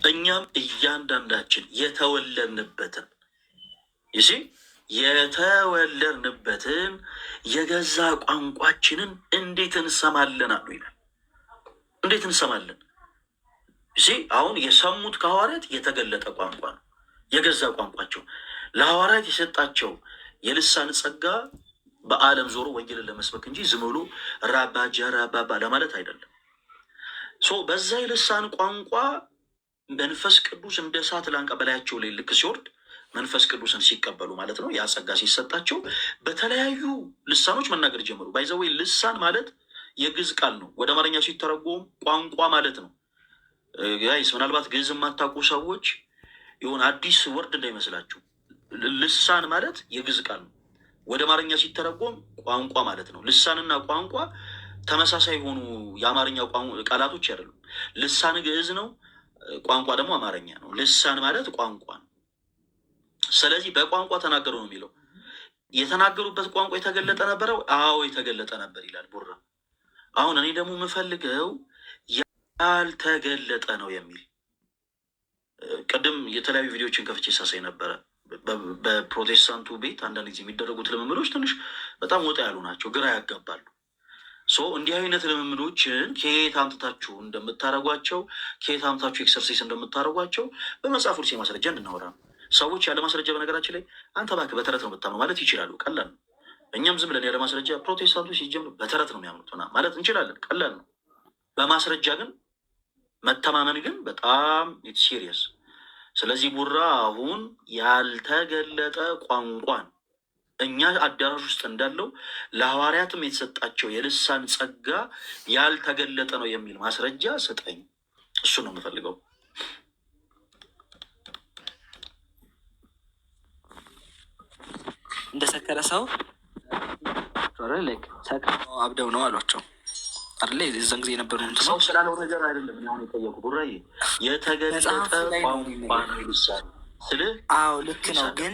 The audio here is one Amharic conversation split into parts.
እኛም እያንዳንዳችን የተወለድንበትን ይሲ የተወለድንበትን የገዛ ቋንቋችንን እንዴት እንሰማለን አሉ ይላል። እንዴት እንሰማለን? ይሲ አሁን የሰሙት ከሐዋርያት የተገለጠ ቋንቋ ነው፣ የገዛ ቋንቋቸው። ለሐዋርያት የሰጣቸው የልሳን ጸጋ በዓለም ዞሮ ወንጌልን ለመስበክ እንጂ ዝም ብሎ ራባ ጀራባባ ለማለት አይደለም። በዛ የልሳን ቋንቋ መንፈስ ቅዱስ እንደ እሳት ላንቃ በላያቸው ላይ ልክ ሲወርድ መንፈስ ቅዱስን ሲቀበሉ ማለት ነው። ያ ጸጋ ሲሰጣቸው በተለያዩ ልሳኖች መናገር ጀመሩ። ባይዘወይ ልሳን ማለት የግዕዝ ቃል ነው። ወደ አማርኛ ሲተረጎም ቋንቋ ማለት ነው። ጋይስ ምናልባት ግዕዝ የማታውቁ ሰዎች የሆነ አዲስ ወርድ እንዳይመስላችሁ። ልሳን ማለት የግዕዝ ቃል ነው። ወደ አማርኛ ሲተረጎም ቋንቋ ማለት ነው። ልሳንና ቋንቋ ተመሳሳይ የሆኑ የአማርኛ ቃላቶች አይደሉም። ልሳን ግዕዝ ነው፣ ቋንቋ ደግሞ አማርኛ ነው። ልሳን ማለት ቋንቋ ነው። ስለዚህ በቋንቋ ተናገሩ ነው የሚለው። የተናገሩበት ቋንቋ የተገለጠ ነበረው? አዎ የተገለጠ ነበር ይላል ቡራ። አሁን እኔ ደግሞ የምፈልገው ያልተገለጠ ነው የሚል ቅድም የተለያዩ ቪዲዮችን ከፍቼ ሳሳይ ነበረ። በፕሮቴስታንቱ ቤት አንዳንድ ጊዜ የሚደረጉት ልምምዶች ትንሽ በጣም ወጣ ያሉ ናቸው፣ ግራ ያጋባሉ። እንዲህ አይነት ልምምዶችን ከየት አምጥታችሁ እንደምታደርጓቸው፣ ከየት አምጥታችሁ ኤክሰርሳይዝ እንደምታደርጓቸው በመጽሐፍ ቅዱስ ማስረጃ እንድናወራ ነው። ሰዎች ያለ ማስረጃ በነገራችን ላይ አንተ እባክህ በተረት ነው የምታምነው ማለት ይችላሉ። ቀላል ነው። እኛም ዝም ብለን ያለ ማስረጃ ፕሮቴስታንቶች ሲጀምሩ በተረት ነው የሚያምኑት ማለት እንችላለን። ቀላል ነው። በማስረጃ ግን መተማመን ግን በጣም ሲሪየስ። ስለዚህ ቡራ አሁን ያልተገለጠ ቋንቋን እኛ አዳራሽ ውስጥ እንዳለው ለሐዋርያትም የተሰጣቸው የልሳን ጸጋ ያልተገለጠ ነው የሚል ማስረጃ ስጠኝ። እሱ ነው የምፈልገው። እንደሰከረ ሰው አብደው ነው አሏቸው አይደለ? የዛን ጊዜ የነበሩ ሰው ስላለው ነገር አይደለም። አሁን የጠየቁ ቡራዬ የተገለጠ ቋንቋ ነው ልሳን ስልህ፣ አዎ ልክ ነው፣ ግን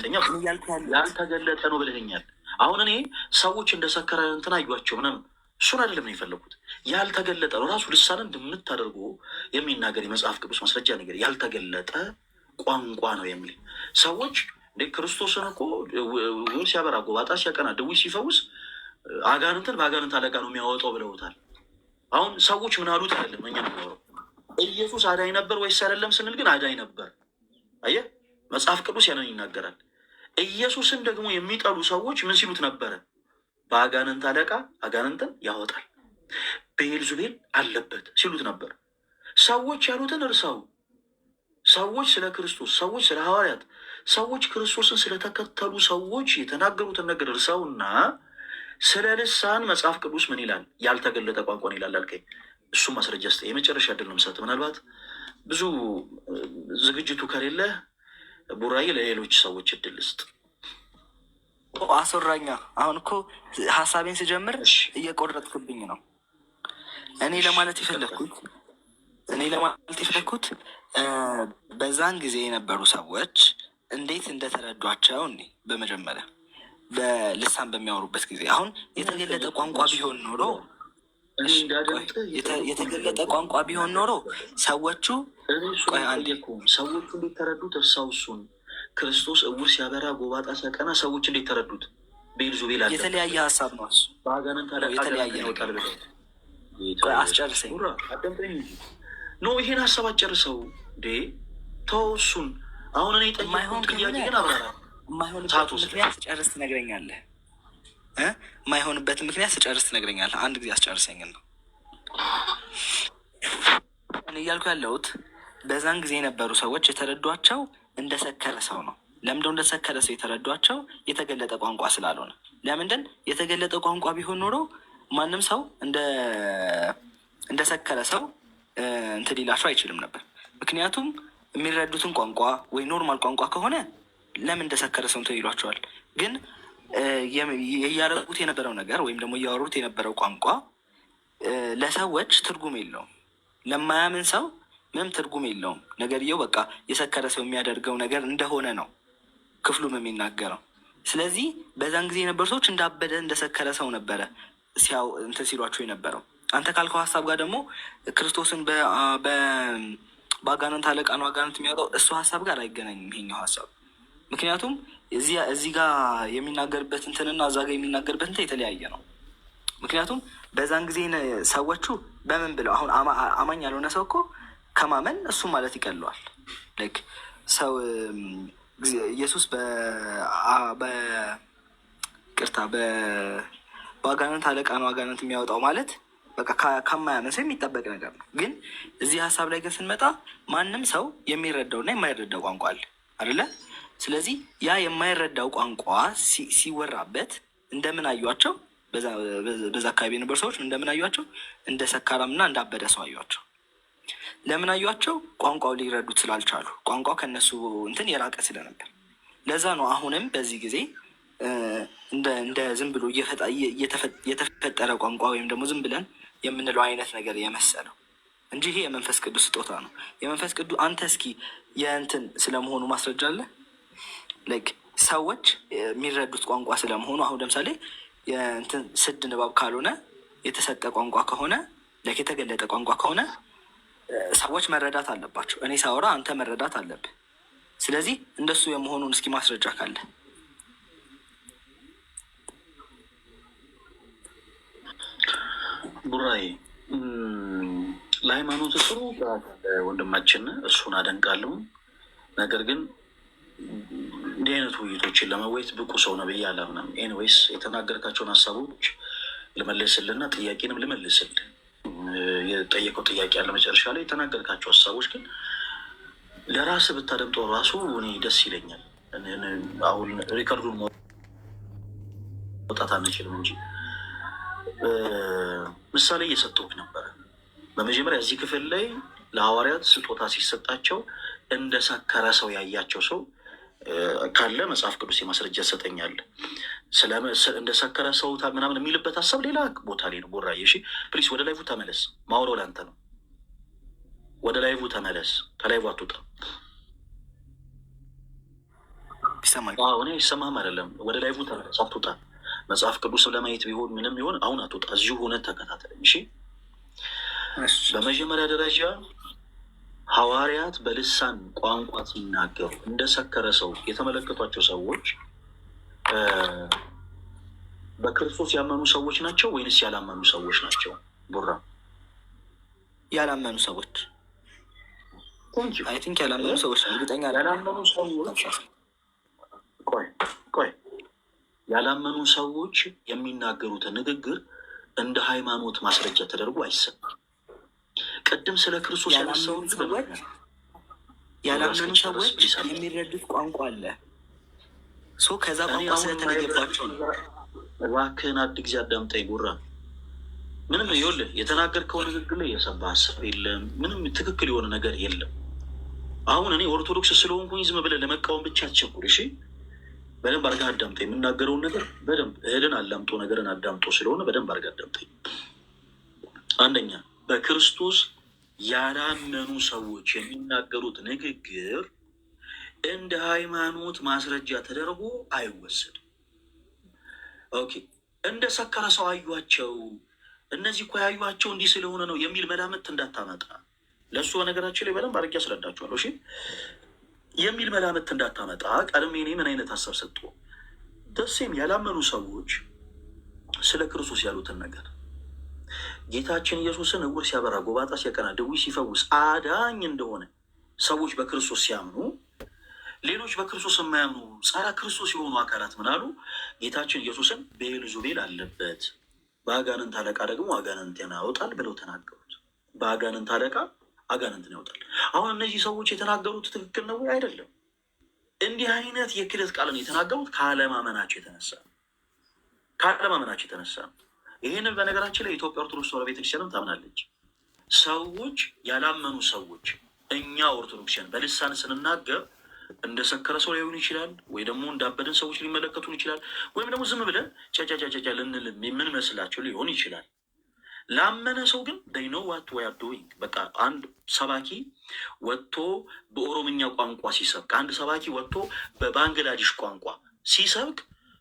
ያልተገለጠ ነው ብለኸኛል። አሁን እኔ ሰዎች እንደሰከረ እንትን አዩቸው ምናምን እሱን አይደለም ነው የፈለጉት። ያልተገለጠ ነው ራሱ ልሳንን እንደምት አድርጎ የሚናገር የመጽሐፍ ቅዱስ ማስረጃ ነገር ያልተገለጠ ቋንቋ ነው የሚል ሰዎች እንደ ክርስቶስን እኮ ውር ሲያበራ ጎባጣ ሲያቀና ድውይ ሲፈውስ አጋንንትን በአጋንንት አለቃ ነው የሚያወጣው ብለውታል። አሁን ሰዎች ምን አሉት አይደለም እኛ የምናወራው። ኢየሱስ አዳኝ ነበር ወይስ አይደለም ስንል ግን አዳኝ ነበር። አየህ መጽሐፍ ቅዱስ ያንን ይናገራል። ኢየሱስን ደግሞ የሚጠሉ ሰዎች ምን ሲሉት ነበረ? በአጋንንት አለቃ አጋንንትን ያወጣል፣ ብዔልዜቡል አለበት ሲሉት ነበር። ሰዎች ያሉትን እርሳው። ሰዎች ስለ ክርስቶስ፣ ሰዎች ስለ ሐዋርያት፣ ሰዎች ክርስቶስን ስለተከተሉ ሰዎች የተናገሩትን ነገር እርሳውና ስለ ልሳን መጽሐፍ ቅዱስ ምን ይላል? ያልተገለጠ ቋንቋን ይላል አልከኝ። እሱ ማስረጃ ስጠኝ። የመጨረሻ ዕድል ነው የምሰጥ። ምናልባት ብዙ ዝግጅቱ ከሌለ ቡራዬ ለሌሎች ሰዎች እድል ስጥ። አስወራኛ። አሁን እኮ ሀሳቤን ስጀምር እየቆረጥክብኝ ነው። እኔ ለማለት የፈለግኩት በዛን ጊዜ የነበሩ ሰዎች እንዴት እንደተረዷቸው በመጀመሪያ በልሳን በሚያወሩበት ጊዜ አሁን የተገለጠ ቋንቋ ቢሆን ኖሮ ሰዎቹ እንዴት ተረዱት? እርሳው እሱን ክርስቶስ እውር ሲያበራ ጎባጣ ሲያቀና ሰዎች እንዴት ተረዱት? ብዔልዜቡል አለ። የተለያየ ሀሳብ ነው እሱ። በአጋንንት የተለያየ አስጨርሰኝ ኖ ይሄን ሀሳብ አጨርሰው እንዴ ተው እሱን። አሁን እኔ ጠየቁት ጥያቄ ግን አብራራ። የማይሆንበት ምክንያት ስጨርስ ትነግረኛለህ። የማይሆንበትን ምክንያት ስጨርስ ትነግረኛለህ። አንድ ጊዜ አስጨርሰኝ ነው እኔ እያልኩ ያለሁት። በዛን ጊዜ የነበሩ ሰዎች የተረዷቸው እንደሰከረ ሰው ነው። ለምንድነው እንደሰከረ ሰው የተረዷቸው? የተገለጠ ቋንቋ ስላልሆነ። ለምንድን የተገለጠ ቋንቋ ቢሆን ኖሮ ማንም ሰው እንደሰከረ ሰው እንትን ሊላቸው አይችልም ነበር። ምክንያቱም የሚረዱትን ቋንቋ ወይ ኖርማል ቋንቋ ከሆነ ለምን እንደሰከረ ሰው እንትን ይሏቸዋል። ግን እያደረጉት የነበረው ነገር ወይም ደግሞ እያወሩት የነበረው ቋንቋ ለሰዎች ትርጉም የለውም። ለማያምን ሰው ምንም ትርጉም የለውም። ነገርየው በቃ የሰከረ ሰው የሚያደርገው ነገር እንደሆነ ነው ክፍሉም የሚናገረው። ስለዚህ በዛን ጊዜ የነበሩ ሰዎች እንዳበደ እንደሰከረ ሰው ነበረ እንትን ሲሏቸው የነበረው። አንተ ካልከው ሀሳብ ጋር ደግሞ ክርስቶስን በአጋንንት አለቃ ነው አጋንንት የሚያወጣው እሱ ሀሳብ ጋር አይገናኝም ይሄኛው ሀሳብ። ምክንያቱም እዚህ ጋር የሚናገርበት እንትንና እዛ ጋር የሚናገርበት እንትን የተለያየ ነው። ምክንያቱም በዛን ጊዜ ሰዎቹ በምን ብለው አሁን አማኝ ያልሆነ ሰው እኮ ከማመን እሱ ማለት ይቀለዋል። ላይክ ሰው ኢየሱስ በቅርታ በአጋንንት አለቃ ነው አጋንንት የሚያወጣው ማለት በቃ ከማያምን ሰው የሚጠበቅ ነገር ነው። ግን እዚህ ሀሳብ ላይ ግን ስንመጣ ማንም ሰው የሚረዳውና የማይረዳው ቋንቋ አለ አይደለ? ስለዚህ ያ የማይረዳው ቋንቋ ሲወራበት እንደምን አዩቸው? በዛ አካባቢ የነበሩ ሰዎች እንደምን አዩቸው? እንደ ሰካራምና እንዳበደ ሰው አዩቸው። ለምን አዩቸው? ቋንቋው ሊረዱት ስላልቻሉ፣ ቋንቋው ከነሱ እንትን የራቀ ስለነበር። ለዛ ነው አሁንም በዚህ ጊዜ እንደ ዝም ብሎ የተፈጠረ ቋንቋ ወይም ደግሞ ዝም ብለን የምንለው አይነት ነገር የመሰለው እንጂ ይሄ የመንፈስ ቅዱስ ስጦታ ነው። የመንፈስ ቅዱስ አንተ እስኪ የእንትን ስለመሆኑ ማስረጃ አለ? ላይክ ሰዎች የሚረዱት ቋንቋ ስለመሆኑ አሁን ለምሳሌ የእንትን ስድ ንባብ ካልሆነ የተሰጠ ቋንቋ ከሆነ ላይክ የተገለጠ ቋንቋ ከሆነ ሰዎች መረዳት አለባቸው። እኔ ሳወራ አንተ መረዳት አለብህ። ስለዚህ እንደሱ የመሆኑን እስኪ ማስረጃ ካለ ቡራዬ ለሃይማኖት ጥሩ ወንድማችን እሱን አደንቃለሁ። ነገር ግን እንዲህ አይነት ውይይቶችን ለመወየት ብቁ ሰው ነው ብዬ አላምንም። ኤኒዌይስ የተናገርካቸውን ሀሳቦች ልመልስልና ጥያቄንም ልመልስል። የጠየቀው ጥያቄ ያለ መጨረሻ ላይ የተናገርካቸው ሀሳቦች ግን ለራስህ ብታደምጠው ራሱ እኔ ደስ ይለኛል። አሁን ሪከርዱን መውጣት አንችልም እንጂ ምሳሌ እየሰጠሁህ ነበረ። በመጀመሪያ እዚህ ክፍል ላይ ለሐዋርያት ስጦታ ሲሰጣቸው እንደ ሰከረ ሰው ያያቸው ሰው ካለ መጽሐፍ ቅዱስ የማስረጃ ሰጠኛል። እንደ ሰከረ ሰው ምናምን የሚልበት ሀሳብ ሌላ ቦታ ላይ ነው። ቦራዬ እሺ ፕሊስ ወደ ላይቡ ተመለስ። ማውራው ለአንተ ነው። ወደ ላይቡ ተመለስ። ከላይቡ አትውጣ። እኔ ይሰማህም አይደለም። ወደ ላይቡ ተመለስ፣ አትውጣ። መጽሐፍ ቅዱስ ለማየት ቢሆን ምንም ቢሆን አሁን አትወጣ። እዚሁ ሆነ ተከታተለኝ እሺ። በመጀመሪያ ደረጃ ሐዋርያት በልሳን ቋንቋ ሲናገሩ እንደ ሰከረ ሰው የተመለከቷቸው ሰዎች በክርስቶስ ያመኑ ሰዎች ናቸው ወይንስ ያላመኑ ሰዎች ናቸው? ቡራ ያላመኑ ሰዎች አይ ቲንክ ያላመኑ ሰዎች እርግጠኛ ያላመኑ ሰዎች ቆይ ያላመኑ ሰዎች የሚናገሩት ንግግር እንደ ሃይማኖት ማስረጃ ተደርጎ አይሰማም። ቅድም ስለ ክርስቶስ ያነሳው ያላመኑ ሰዎች የሚረዱት ቋንቋ አለ። ከዛ ቋንቋ ስለተነገባቸው ነው። እባክህን አንድ ጊዜ አዳምጠኝ ቡራ። ምንም ይኸውልህ የተናገርከው ንግግር ላይ የሰባ ሀሳብ የለም። ምንም ትክክል የሆነ ነገር የለም። አሁን እኔ ኦርቶዶክስ ስለሆንኩኝ ዝም ብለህ ለመቃወም ብቻ አትቸኩል እሺ። በደንብ አድርገህ አዳምጠኝ። የምናገረውን ነገር በደንብ እህልን አላምጦ ነገርን አዳምጦ ስለሆነ በደንብ አድርገህ አዳምጠኝ። አንደኛ በክርስቶስ ያላመኑ ሰዎች የሚናገሩት ንግግር እንደ ሃይማኖት ማስረጃ ተደርጎ አይወሰድም። ኦኬ እንደ ሰከረ ሰው አዩቸው፣ እነዚህ እኮ ያዩቸው እንዲህ ስለሆነ ነው የሚል መላምት እንዳታመጣ። ለእሱ በነገራችን ላይ በደንብ አድርጌ አስረዳችኋለሁ እሺ። የሚል መላምት እንዳታመጣ ቀድሜ እኔ ምን አይነት ሀሳብ ሰጡ ደሴም ያላመኑ ሰዎች ስለ ክርስቶስ ያሉትን ነገር ጌታችን ኢየሱስን ዕውር ሲያበራ፣ ጎባጣ ሲያቀና፣ ድውይ ሲፈውስ አዳኝ እንደሆነ ሰዎች በክርስቶስ ሲያምኑ፣ ሌሎች በክርስቶስ የማያምኑ ጸረ ክርስቶስ የሆኑ አካላት ምን አሉ? ጌታችን ኢየሱስን ብዔልዜቡል አለበት፣ በአጋንንት አለቃ ደግሞ አጋንንትን ያወጣል ብለው ተናገሩት። በአጋንንት አለቃ አጋንንትን ያወጣል። አሁን እነዚህ ሰዎች የተናገሩት ትክክል ነው አይደለም? እንዲህ አይነት የክደት ቃልን የተናገሩት ከአለማመናቸው የተነሳ ነው። ይህንን በነገራችን ላይ የኢትዮጵያ ኦርቶዶክስ ተዋሕዶ ቤተክርስቲያንም ታምናለች። ሰዎች ያላመኑ ሰዎች እኛ ኦርቶዶክሲያን በልሳን ስንናገር እንደ ሰከረ ሰው ሊሆን ይችላል፣ ወይ ደግሞ እንዳበደን ሰዎች ሊመለከቱን ይችላል፣ ወይም ደግሞ ዝም ብለን ጫጫጫጫ ልንል የምንመስላቸው ሊሆን ይችላል። ላመነ ሰው ግን they know what we are doing። በቃ አንድ ሰባኪ ወጥቶ በኦሮምኛ ቋንቋ ሲሰብክ፣ አንድ ሰባኪ ወጥቶ በባንግላዴሽ ቋንቋ ሲሰብክ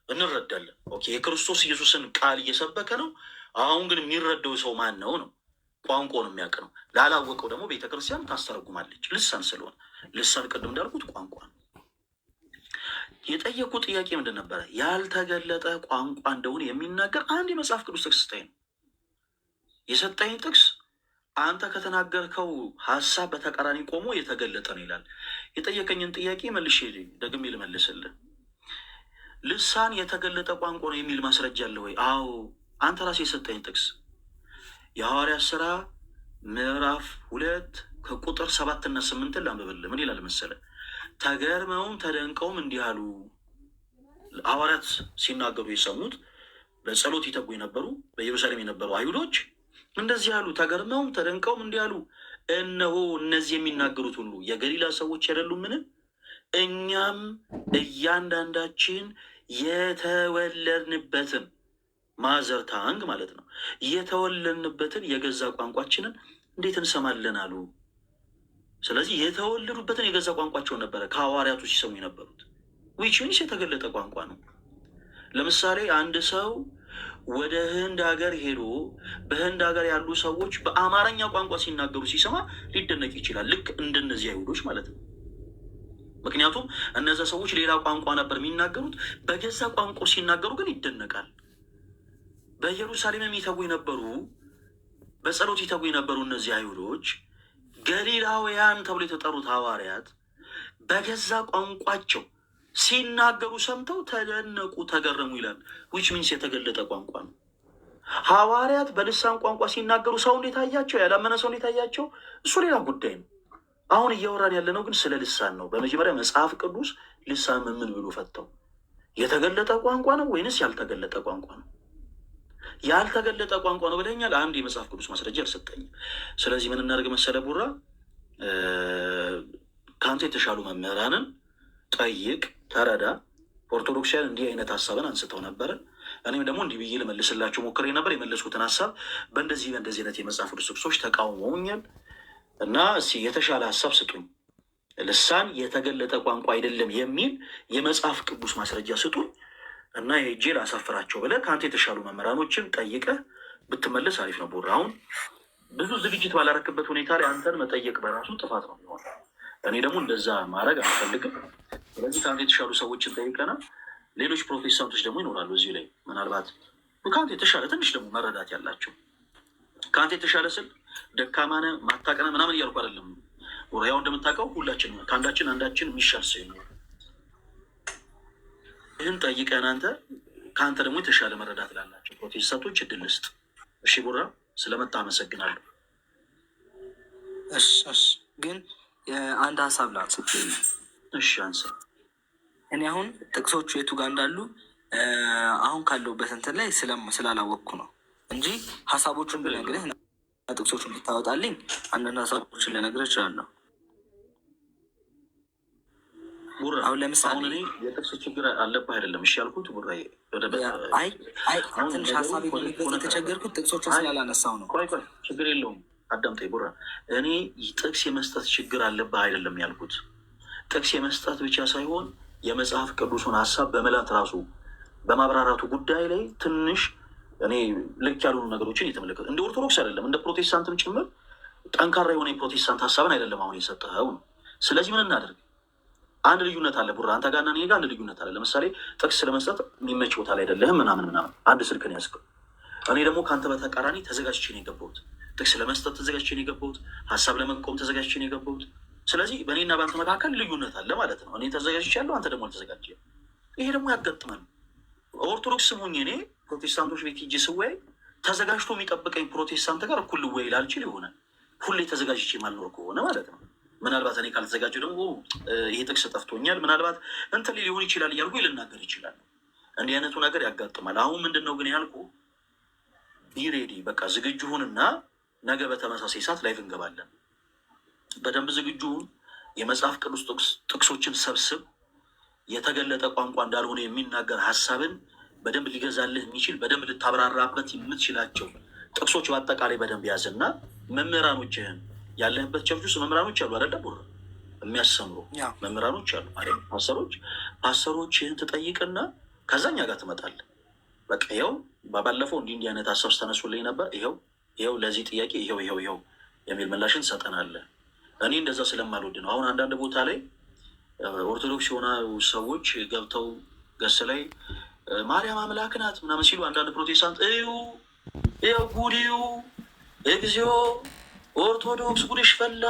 እንረዳለን። ኦኬ የክርስቶስ ኢየሱስን ቃል እየሰበከ ነው። አሁን ግን የሚረዳው ሰው ማን ነው? ቋንቋውን የሚያውቅ ነው። ላላወቀው ደግሞ ቤተክርስቲያን ታስተረጉማለች። ልሳን ስለሆነ ልሳን ቅድም እንዳልኩት ቋንቋ ነው። የጠየቁ ጥያቄ ምንድን ነበረ? ያልተገለጠ ቋንቋ እንደሆነ የሚናገር አንድ የመጽሐፍ ቅዱስ ጥቅስ ስጠኝ ነው የሰጠኝ ጥቅስ። አንተ ከተናገርከው ሀሳብ በተቃራኒ ቆሞ የተገለጠ ነው ይላል። የጠየቀኝን ጥያቄ መልሼ ደግሜ ልመልስልህ። ልሳን የተገለጠ ቋንቋ ነው የሚል ማስረጃ አለ ወይ? አዎ። አንተ ራስህ የሰጠኝ ጥቅስ የሐዋርያት ሥራ ምዕራፍ 2 ከቁጥር 7 እና 8 ላንብብልህ። ምን ይላል መሰለህ? ተገርመውም ተደንቀውም እንዲህ አሉ። ሐዋርያት ሲናገሩ የሰሙት በጸሎት ይተጉ የነበሩ በኢየሩሳሌም የነበሩ አይሁዶች እንደዚህ አሉ። ተገርመውም ተደንቀውም እንዲህ አሉ፣ እነሆ እነዚህ የሚናገሩት ሁሉ የገሊላ ሰዎች አይደሉምን? እኛም እያንዳንዳችን የተወለድንበትን ማዘር ታንግ ማለት ነው የተወለድንበትን የገዛ ቋንቋችንን እንዴት እንሰማለን አሉ። ስለዚህ የተወለዱበትን የገዛ ቋንቋቸውን ነበረ ከሐዋርያቱ ሲሰሙ የነበሩት። ዊች ሚንስ የተገለጠ ቋንቋ ነው። ለምሳሌ አንድ ሰው ወደ ህንድ ሀገር ሄዶ በህንድ ሀገር ያሉ ሰዎች በአማርኛ ቋንቋ ሲናገሩ ሲሰማ ሊደነቅ ይችላል። ልክ እንደነዚህ አይሁዶች ማለት ነው። ምክንያቱም እነዚያ ሰዎች ሌላ ቋንቋ ነበር የሚናገሩት፣ በገዛ ቋንቋ ሲናገሩ ግን ይደነቃል። በኢየሩሳሌም የሚተጉ የነበሩ በጸሎት ይተጉ የነበሩ እነዚህ አይሁዶች ገሊላውያን ተብሎ የተጠሩት ሐዋርያት በገዛ ቋንቋቸው ሲናገሩ ሰምተው ተደነቁ፣ ተገረሙ ይላል። ዊች ሚንስ የተገለጠ ቋንቋ ነው። ሐዋርያት በልሳን ቋንቋ ሲናገሩ ሰው እንዴት አያቸው? ያላመነ ሰው እንዴት አያቸው? እሱ ሌላ ጉዳይ ነው። አሁን እያወራን ያለነው ግን ስለ ልሳን ነው። በመጀመሪያ መጽሐፍ ቅዱስ ልሳን ምን ብሎ ፈተው? የተገለጠ ቋንቋ ነው ወይንስ ያልተገለጠ ቋንቋ ነው? ያልተገለጠ ቋንቋ ነው ብለኛል። አንድ የመጽሐፍ ቅዱስ ማስረጃ አልሰጠኝም። ስለዚህ ምን እናደርግ መሰለ ቡራ፣ ከአንተ የተሻሉ መምህራንን ጠይቅ፣ ተረዳ። ኦርቶዶክሳውያን እንዲህ አይነት ሀሳብን አንስተው ነበረ። እኔም ደግሞ እንዲህ ብዬ ልመልስላቸው ሞክሬ ነበር። የመለስኩትን ሀሳብ በእንደዚህ አይነት የመጽሐፍ ቅዱስ ጥቅሶች ተቃውመውኛል እና እስኪ የተሻለ ሀሳብ ስጡኝ። ልሳን የተገለጠ ቋንቋ አይደለም የሚል የመጽሐፍ ቅዱስ ማስረጃ ስጡኝ እና ሄጄ ላሳፍራቸው ብለህ ከአንተ የተሻሉ መምህራኖችን ጠይቀህ ብትመለስ አሪፍ ነው። ቡራ፣ አሁን ብዙ ዝግጅት ባላረክበት ሁኔታ ላይ አንተን መጠየቅ በራሱ ጥፋት ነው የሚሆን። እኔ ደግሞ እንደዛ ማድረግ አልፈልግም። ስለዚህ ከአንተ የተሻሉ ሰዎችን ጠይቀና ሌሎች ፕሮቴስታንቶች ደግሞ ይኖራሉ እዚህ ላይ ምናልባት ከአንተ የተሻለ ትንሽ ደግሞ መረዳት ያላቸው። ከአንተ የተሻለ ስል ደካማነ ማታቀነ ምናምን እያልኩ አይደለም። ያው እንደምታውቀው ሁላችን ከአንዳችን አንዳችን የሚሻል ሰው ይኖር። ይህን ጠይቀን አንተ ከአንተ ደግሞ የተሻለ መረዳት ላላቸው ፕሮቴስታንቶች እድል ስጥ። እሺ ቡራ፣ ስለመጣ አመሰግናለሁ። እሺ ግን አንድ ሀሳብ ላንሳ። እሺ አንሳ። እኔ አሁን ጥቅሶቹ የቱ ጋር እንዳሉ አሁን ካለሁበት እንትን ላይ ስላላወቅኩ ነው እንጂ ሀሳቦቹን ብነግርህ ጥቅሶቹን እንድታወጣልኝ አንዳንድ ሀሳቦችን ልነግርህ እችላለሁ። ቡራ፣ አሁን ለምሳሌ እኔ የጥቅስ ችግር አለብህ አይደለም እሺ ያልኩት ቡራ። አይ ትንሽ ሀሳብ የሚገዛ የተቸገርኩት ጥቅሶቹን ስላላነሳው ነው። ቆይ ችግር የለውም አዳምጠኝ ቡራ። እኔ ጥቅስ የመስጠት ችግር አለብህ አይደለም ያልኩት። ጥቅስ የመስጠት ብቻ ሳይሆን የመጽሐፍ ቅዱሱን ሀሳብ በመላት ራሱ በማብራራቱ ጉዳይ ላይ ትንሽ እኔ ልክ ያልሆኑ ነገሮችን እየተመለከቱ እንደ ኦርቶዶክስ አይደለም እንደ ፕሮቴስታንትም ጭምር ጠንካራ የሆነ የፕሮቴስታንት ሀሳብን አይደለም አሁን የሰጠኸው ነው። ስለዚህ ምን እናደርግ? አንድ ልዩነት አለ ቡራ፣ አንተ ጋርና እኔ ጋር አንድ ልዩነት አለ። ለምሳሌ ጥቅስ ለመስጠት የሚመች ቦታ ላይ አይደለህም ምናምን አንድ ስልክን ያዝከው። እኔ ደግሞ ከአንተ በተቃራኒ ተዘጋጅቼ ነው የገባሁት። ጥቅስ ለመስጠት ተዘጋጅቼ ነው የገባሁት። ሀሳብ ለመቆም ተዘጋጅቼ ነው የገባሁት። ስለዚህ በእኔና በአንተ መካከል ልዩነት አለ ማለት ነው። እኔ ተዘጋጅቻለሁ፣ አንተ ደግሞ አልተዘጋጀህም። ይሄ ደግሞ ያጋጥማል። ኦርቶዶክስ ስሙኝ፣ እኔ ፕሮቴስታንቶች ቤት ሂጅ ስወያይ ተዘጋጅቶ የሚጠብቀኝ ፕሮቴስታንት ጋር እኩል ልወያይ ላልችል ይሆናል። ሁሌ ተዘጋጅቼ ማልኖር ከሆነ ማለት ነው። ምናልባት እኔ ካልተዘጋጀ ደግሞ ይሄ ጥቅስ ጠፍቶኛል ምናልባት እንትን ሊሆን ይችላል እያልኩ ልናገር ይችላል። እንዲህ አይነቱ ነገር ያጋጥማል። አሁን ምንድን ነው ግን ያልኩ ቢሬዲ በቃ ዝግጁ ሁንና ነገ በተመሳሳይ ሰዓት ላይቭ እንገባለን። በደንብ ዝግጁ ሁን። የመጽሐፍ ቅዱስ ጥቅሶችን ሰብስብ። የተገለጠ ቋንቋ እንዳልሆነ የሚናገር ሀሳብን በደንብ ሊገዛልህ የሚችል በደንብ ልታብራራበት የምትችላቸው ጥቅሶች በአጠቃላይ በደንብ ያዝና መምህራኖችህን ያለህበት ቸርች ውስጥ መምህራኖች አሉ አይደለ? ቡራ የሚያስተምሩ መምህራኖች አሉ አይደል? ፓስተሮችህን ትጠይቅና ከዛኛ ጋር ትመጣለህ። በቃ ይኸው ባለፈው እንዲህ አይነት ሀሳብ ስተነሱልኝ ነበር። ይኸው ይኸው ለዚህ ጥያቄ ይኸው የሚል ምላሽን ሰጠናለን። እኔ እንደዛ ስለማልወድ ነው። አሁን አንዳንድ ቦታ ላይ ኦርቶዶክስ የሆነ ሰዎች ገብተው ገስ ላይ ማርያም አምላክ ናት ምናምን ሲሉ አንዳንድ ፕሮቴስታንት ይኸው ጉዲው እግዚኦ ኦርቶዶክስ ጉድሽ ፈላ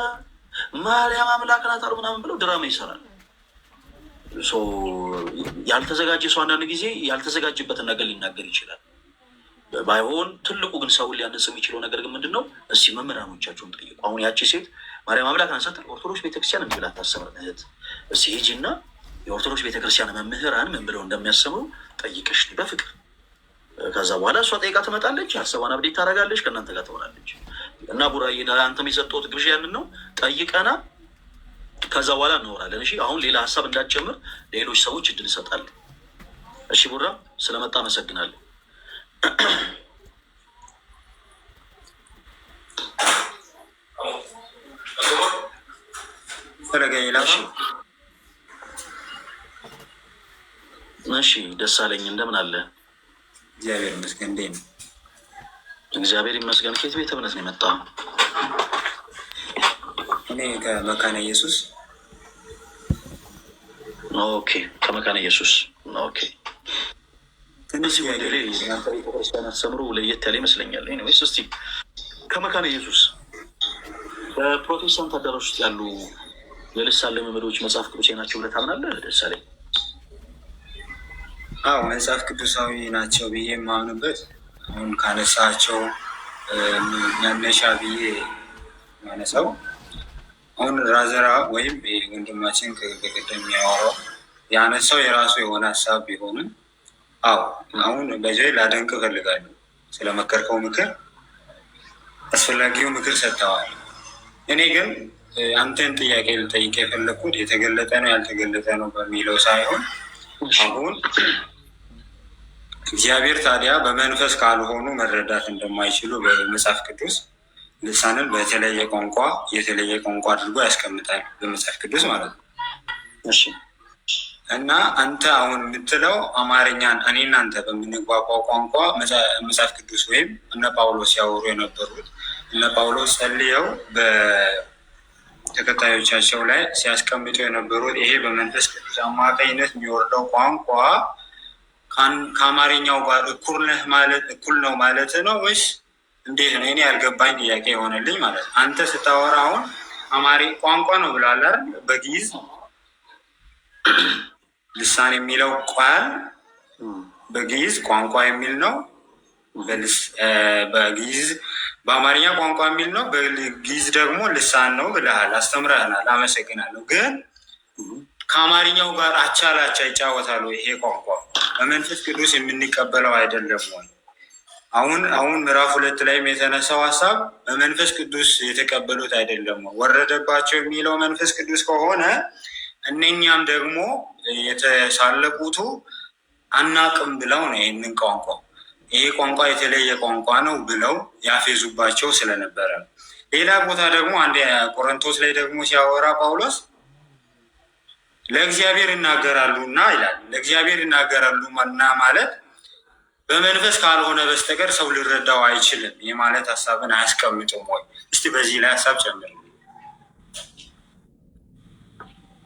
ማርያም አምላክ ናት አሉ ምናምን ብለው ድራማ ይሰራል። ያልተዘጋጀ ሰው አንዳንድ ጊዜ ያልተዘጋጀበትን ነገር ሊናገር ይችላል። ባይሆን ትልቁ ግን ሰውን ሊያነጽ የሚችለው ነገር ግን ምንድን ነው? እስቲ መምህራኖቻቸውን ጠይቁ። አሁን ያቺ ሴት ማርያም አምላክ ናት ስትል ኦርቶዶክስ ቤተክርስቲያን እንዲህ ብላ ታስተምር እህት፣ እስቲ ሂጂና የኦርቶዶክስ ቤተክርስቲያን መምህራን ምን ብለው እንደሚያስተምሩ ጠይቀሽ በፍቅር ከዛ በኋላ እሷ ጠይቃ ትመጣለች። ሀሳቧን አብዴት ታደርጋለች፣ ከእናንተ ጋር ትሆናለች። እና ቡራዬ አንተም የሰጠሁት ግብዣ ያንን ነው። ጠይቀና ከዛ በኋላ እናወራለን። እሺ አሁን ሌላ ሀሳብ እንዳትጨምር ሌሎች ሰዎች እድል እሰጣለሁ። እሺ ቡራ ስለመጣ አመሰግናለሁ። እሺ ደሳለኝ እንደምን አለ? እግዚአብሔር ይመስገን። እንዴት ነው? እግዚአብሔር ይመስገን። ከየት ቤተ እምነት ነው የመጣው? እኔ ከመካነ ኢየሱስ። ኦኬ ከመካነ ኢየሱስ። ኦኬ እዚህ ወደ ላይ እናንተ ቤተክርስቲያን አስተምሮ ለየት ያለ ይመስለኛል። ወይስ እስቲ ከመካነ ኢየሱስ በፕሮቴስታንት አዳራሽ ውስጥ ያሉ የልሳን ልምምዶች መጽሐፍ ቅዱሳዊ ናቸው ብለህ ታምናለህ ደሳለኝ? አዎ መጽሐፍ ቅዱሳዊ ናቸው ብዬ የማምንበት አሁን ካነሳቸው መነሻ ብዬ ማነሳው አሁን ራዘራ ወይም ወንድማችን በቀደም የሚያወራው ያነሳው የራሱ የሆነ ሀሳብ ቢሆንም አዎ አሁን በዚህ ላደንቅ እፈልጋለሁ። ስለመከርከው ምክር አስፈላጊው ምክር ሰጥተዋል። እኔ ግን አንተን ጥያቄ ልጠይቅ የፈለግኩት የተገለጠ ነው ያልተገለጠ ነው በሚለው ሳይሆን አሁን እግዚአብሔር ታዲያ በመንፈስ ካልሆኑ መረዳት እንደማይችሉ በመጽሐፍ ቅዱስ ልሳንን በተለየ ቋንቋ አድርጎ ያስቀምጣል በመጽሐፍ ቅዱስ ማለት ነው። እሺ እና አንተ አሁን የምትለው አማርኛን እኔ እናንተ በምንግባባው ቋንቋ መጽሐፍ ቅዱስ ወይም እነ ጳውሎስ ያወሩ የነበሩት እነ ጳውሎስ ጸልየው በተከታዮቻቸው ላይ ሲያስቀምጡ የነበሩት ይሄ በመንፈስ ቅዱስ አማካኝነት የሚወርደው ቋንቋ ከአማርኛው ጋር እኩል ነው ማለት ነው ወይስ እንዴት ነው? እኔ ያልገባኝ ጥያቄ የሆነልኝ ማለት ነው። አንተ ስታወራ አሁን ቋንቋ ነው ብላል አይደል? በግዕዝ ልሳን የሚለው ቃል በግዕዝ ቋንቋ የሚል ነው። በግዕዝ በአማርኛ ቋንቋ የሚል ነው። በግዕዝ ደግሞ ልሳን ነው ብለሃል፣ አስተምረህናል። አመሰግናለሁ። ግን ከአማርኛው ጋር አቻ ላቻ ይጫወታሉ። ይሄ ቋንቋ በመንፈስ ቅዱስ የምንቀበለው አይደለም ወይ? አሁን ምዕራፍ 2 ላይም የተነሳው ሀሳብ በመንፈስ ቅዱስ የተቀበሉት አይደለም ወይ? ወረደባቸው የሚለው መንፈስ ቅዱስ ከሆነ እነኛም ደግሞ የተሳለቁቱ አናቅም ብለው ነው ይህንን ቋንቋ ይሄ ቋንቋ የተለየ ቋንቋ ነው ብለው ያፌዙባቸው ስለነበረ ነው። ሌላ ቦታ ደግሞ አንድ ቆሮንቶስ ላይ ደግሞ ሲያወራ ጳውሎስ ለእግዚአብሔር ይናገራሉና ይላል። ለእግዚአብሔር ይናገራሉና ማለት በመንፈስ ካልሆነ በስተቀር ሰው ሊረዳው አይችልም። ይህ ማለት ሀሳብን አያስቀምጥም ወይ? እስቲ በዚህ ላይ ሀሳብ ጨምር።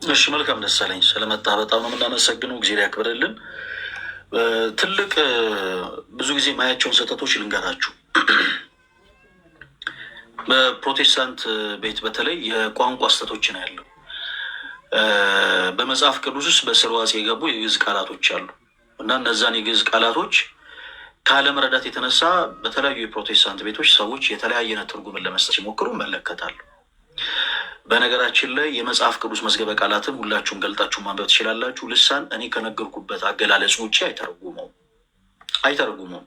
እሺ መልካም ደሳለኝ ስለመጣ በጣም ነው የምናመሰግነው። ጊዜ ያክብርልን። ትልቅ ብዙ ጊዜ ማያቸውን ስህተቶች ልንገራችሁ። በፕሮቴስታንት ቤት በተለይ የቋንቋ ስህተቶች ነው ያለው። በመጽሐፍ ቅዱስ ውስጥ በስርዋጽ የገቡ የግዕዝ ቃላቶች አሉ እና እነዛን የግዕዝ ቃላቶች ካለመረዳት የተነሳ በተለያዩ የፕሮቴስታንት ቤቶች ሰዎች የተለያየ አይነት ትርጉምን ለመስጠት ሲሞክሩ እመለከታለሁ። በነገራችን ላይ የመጽሐፍ ቅዱስ መዝገበ ቃላትን ሁላችሁም ገልጣችሁ ማንበብ ትችላላችሁ። ልሳን እኔ ከነገርኩበት አገላለጽ ውጭ አይተረጉመውም።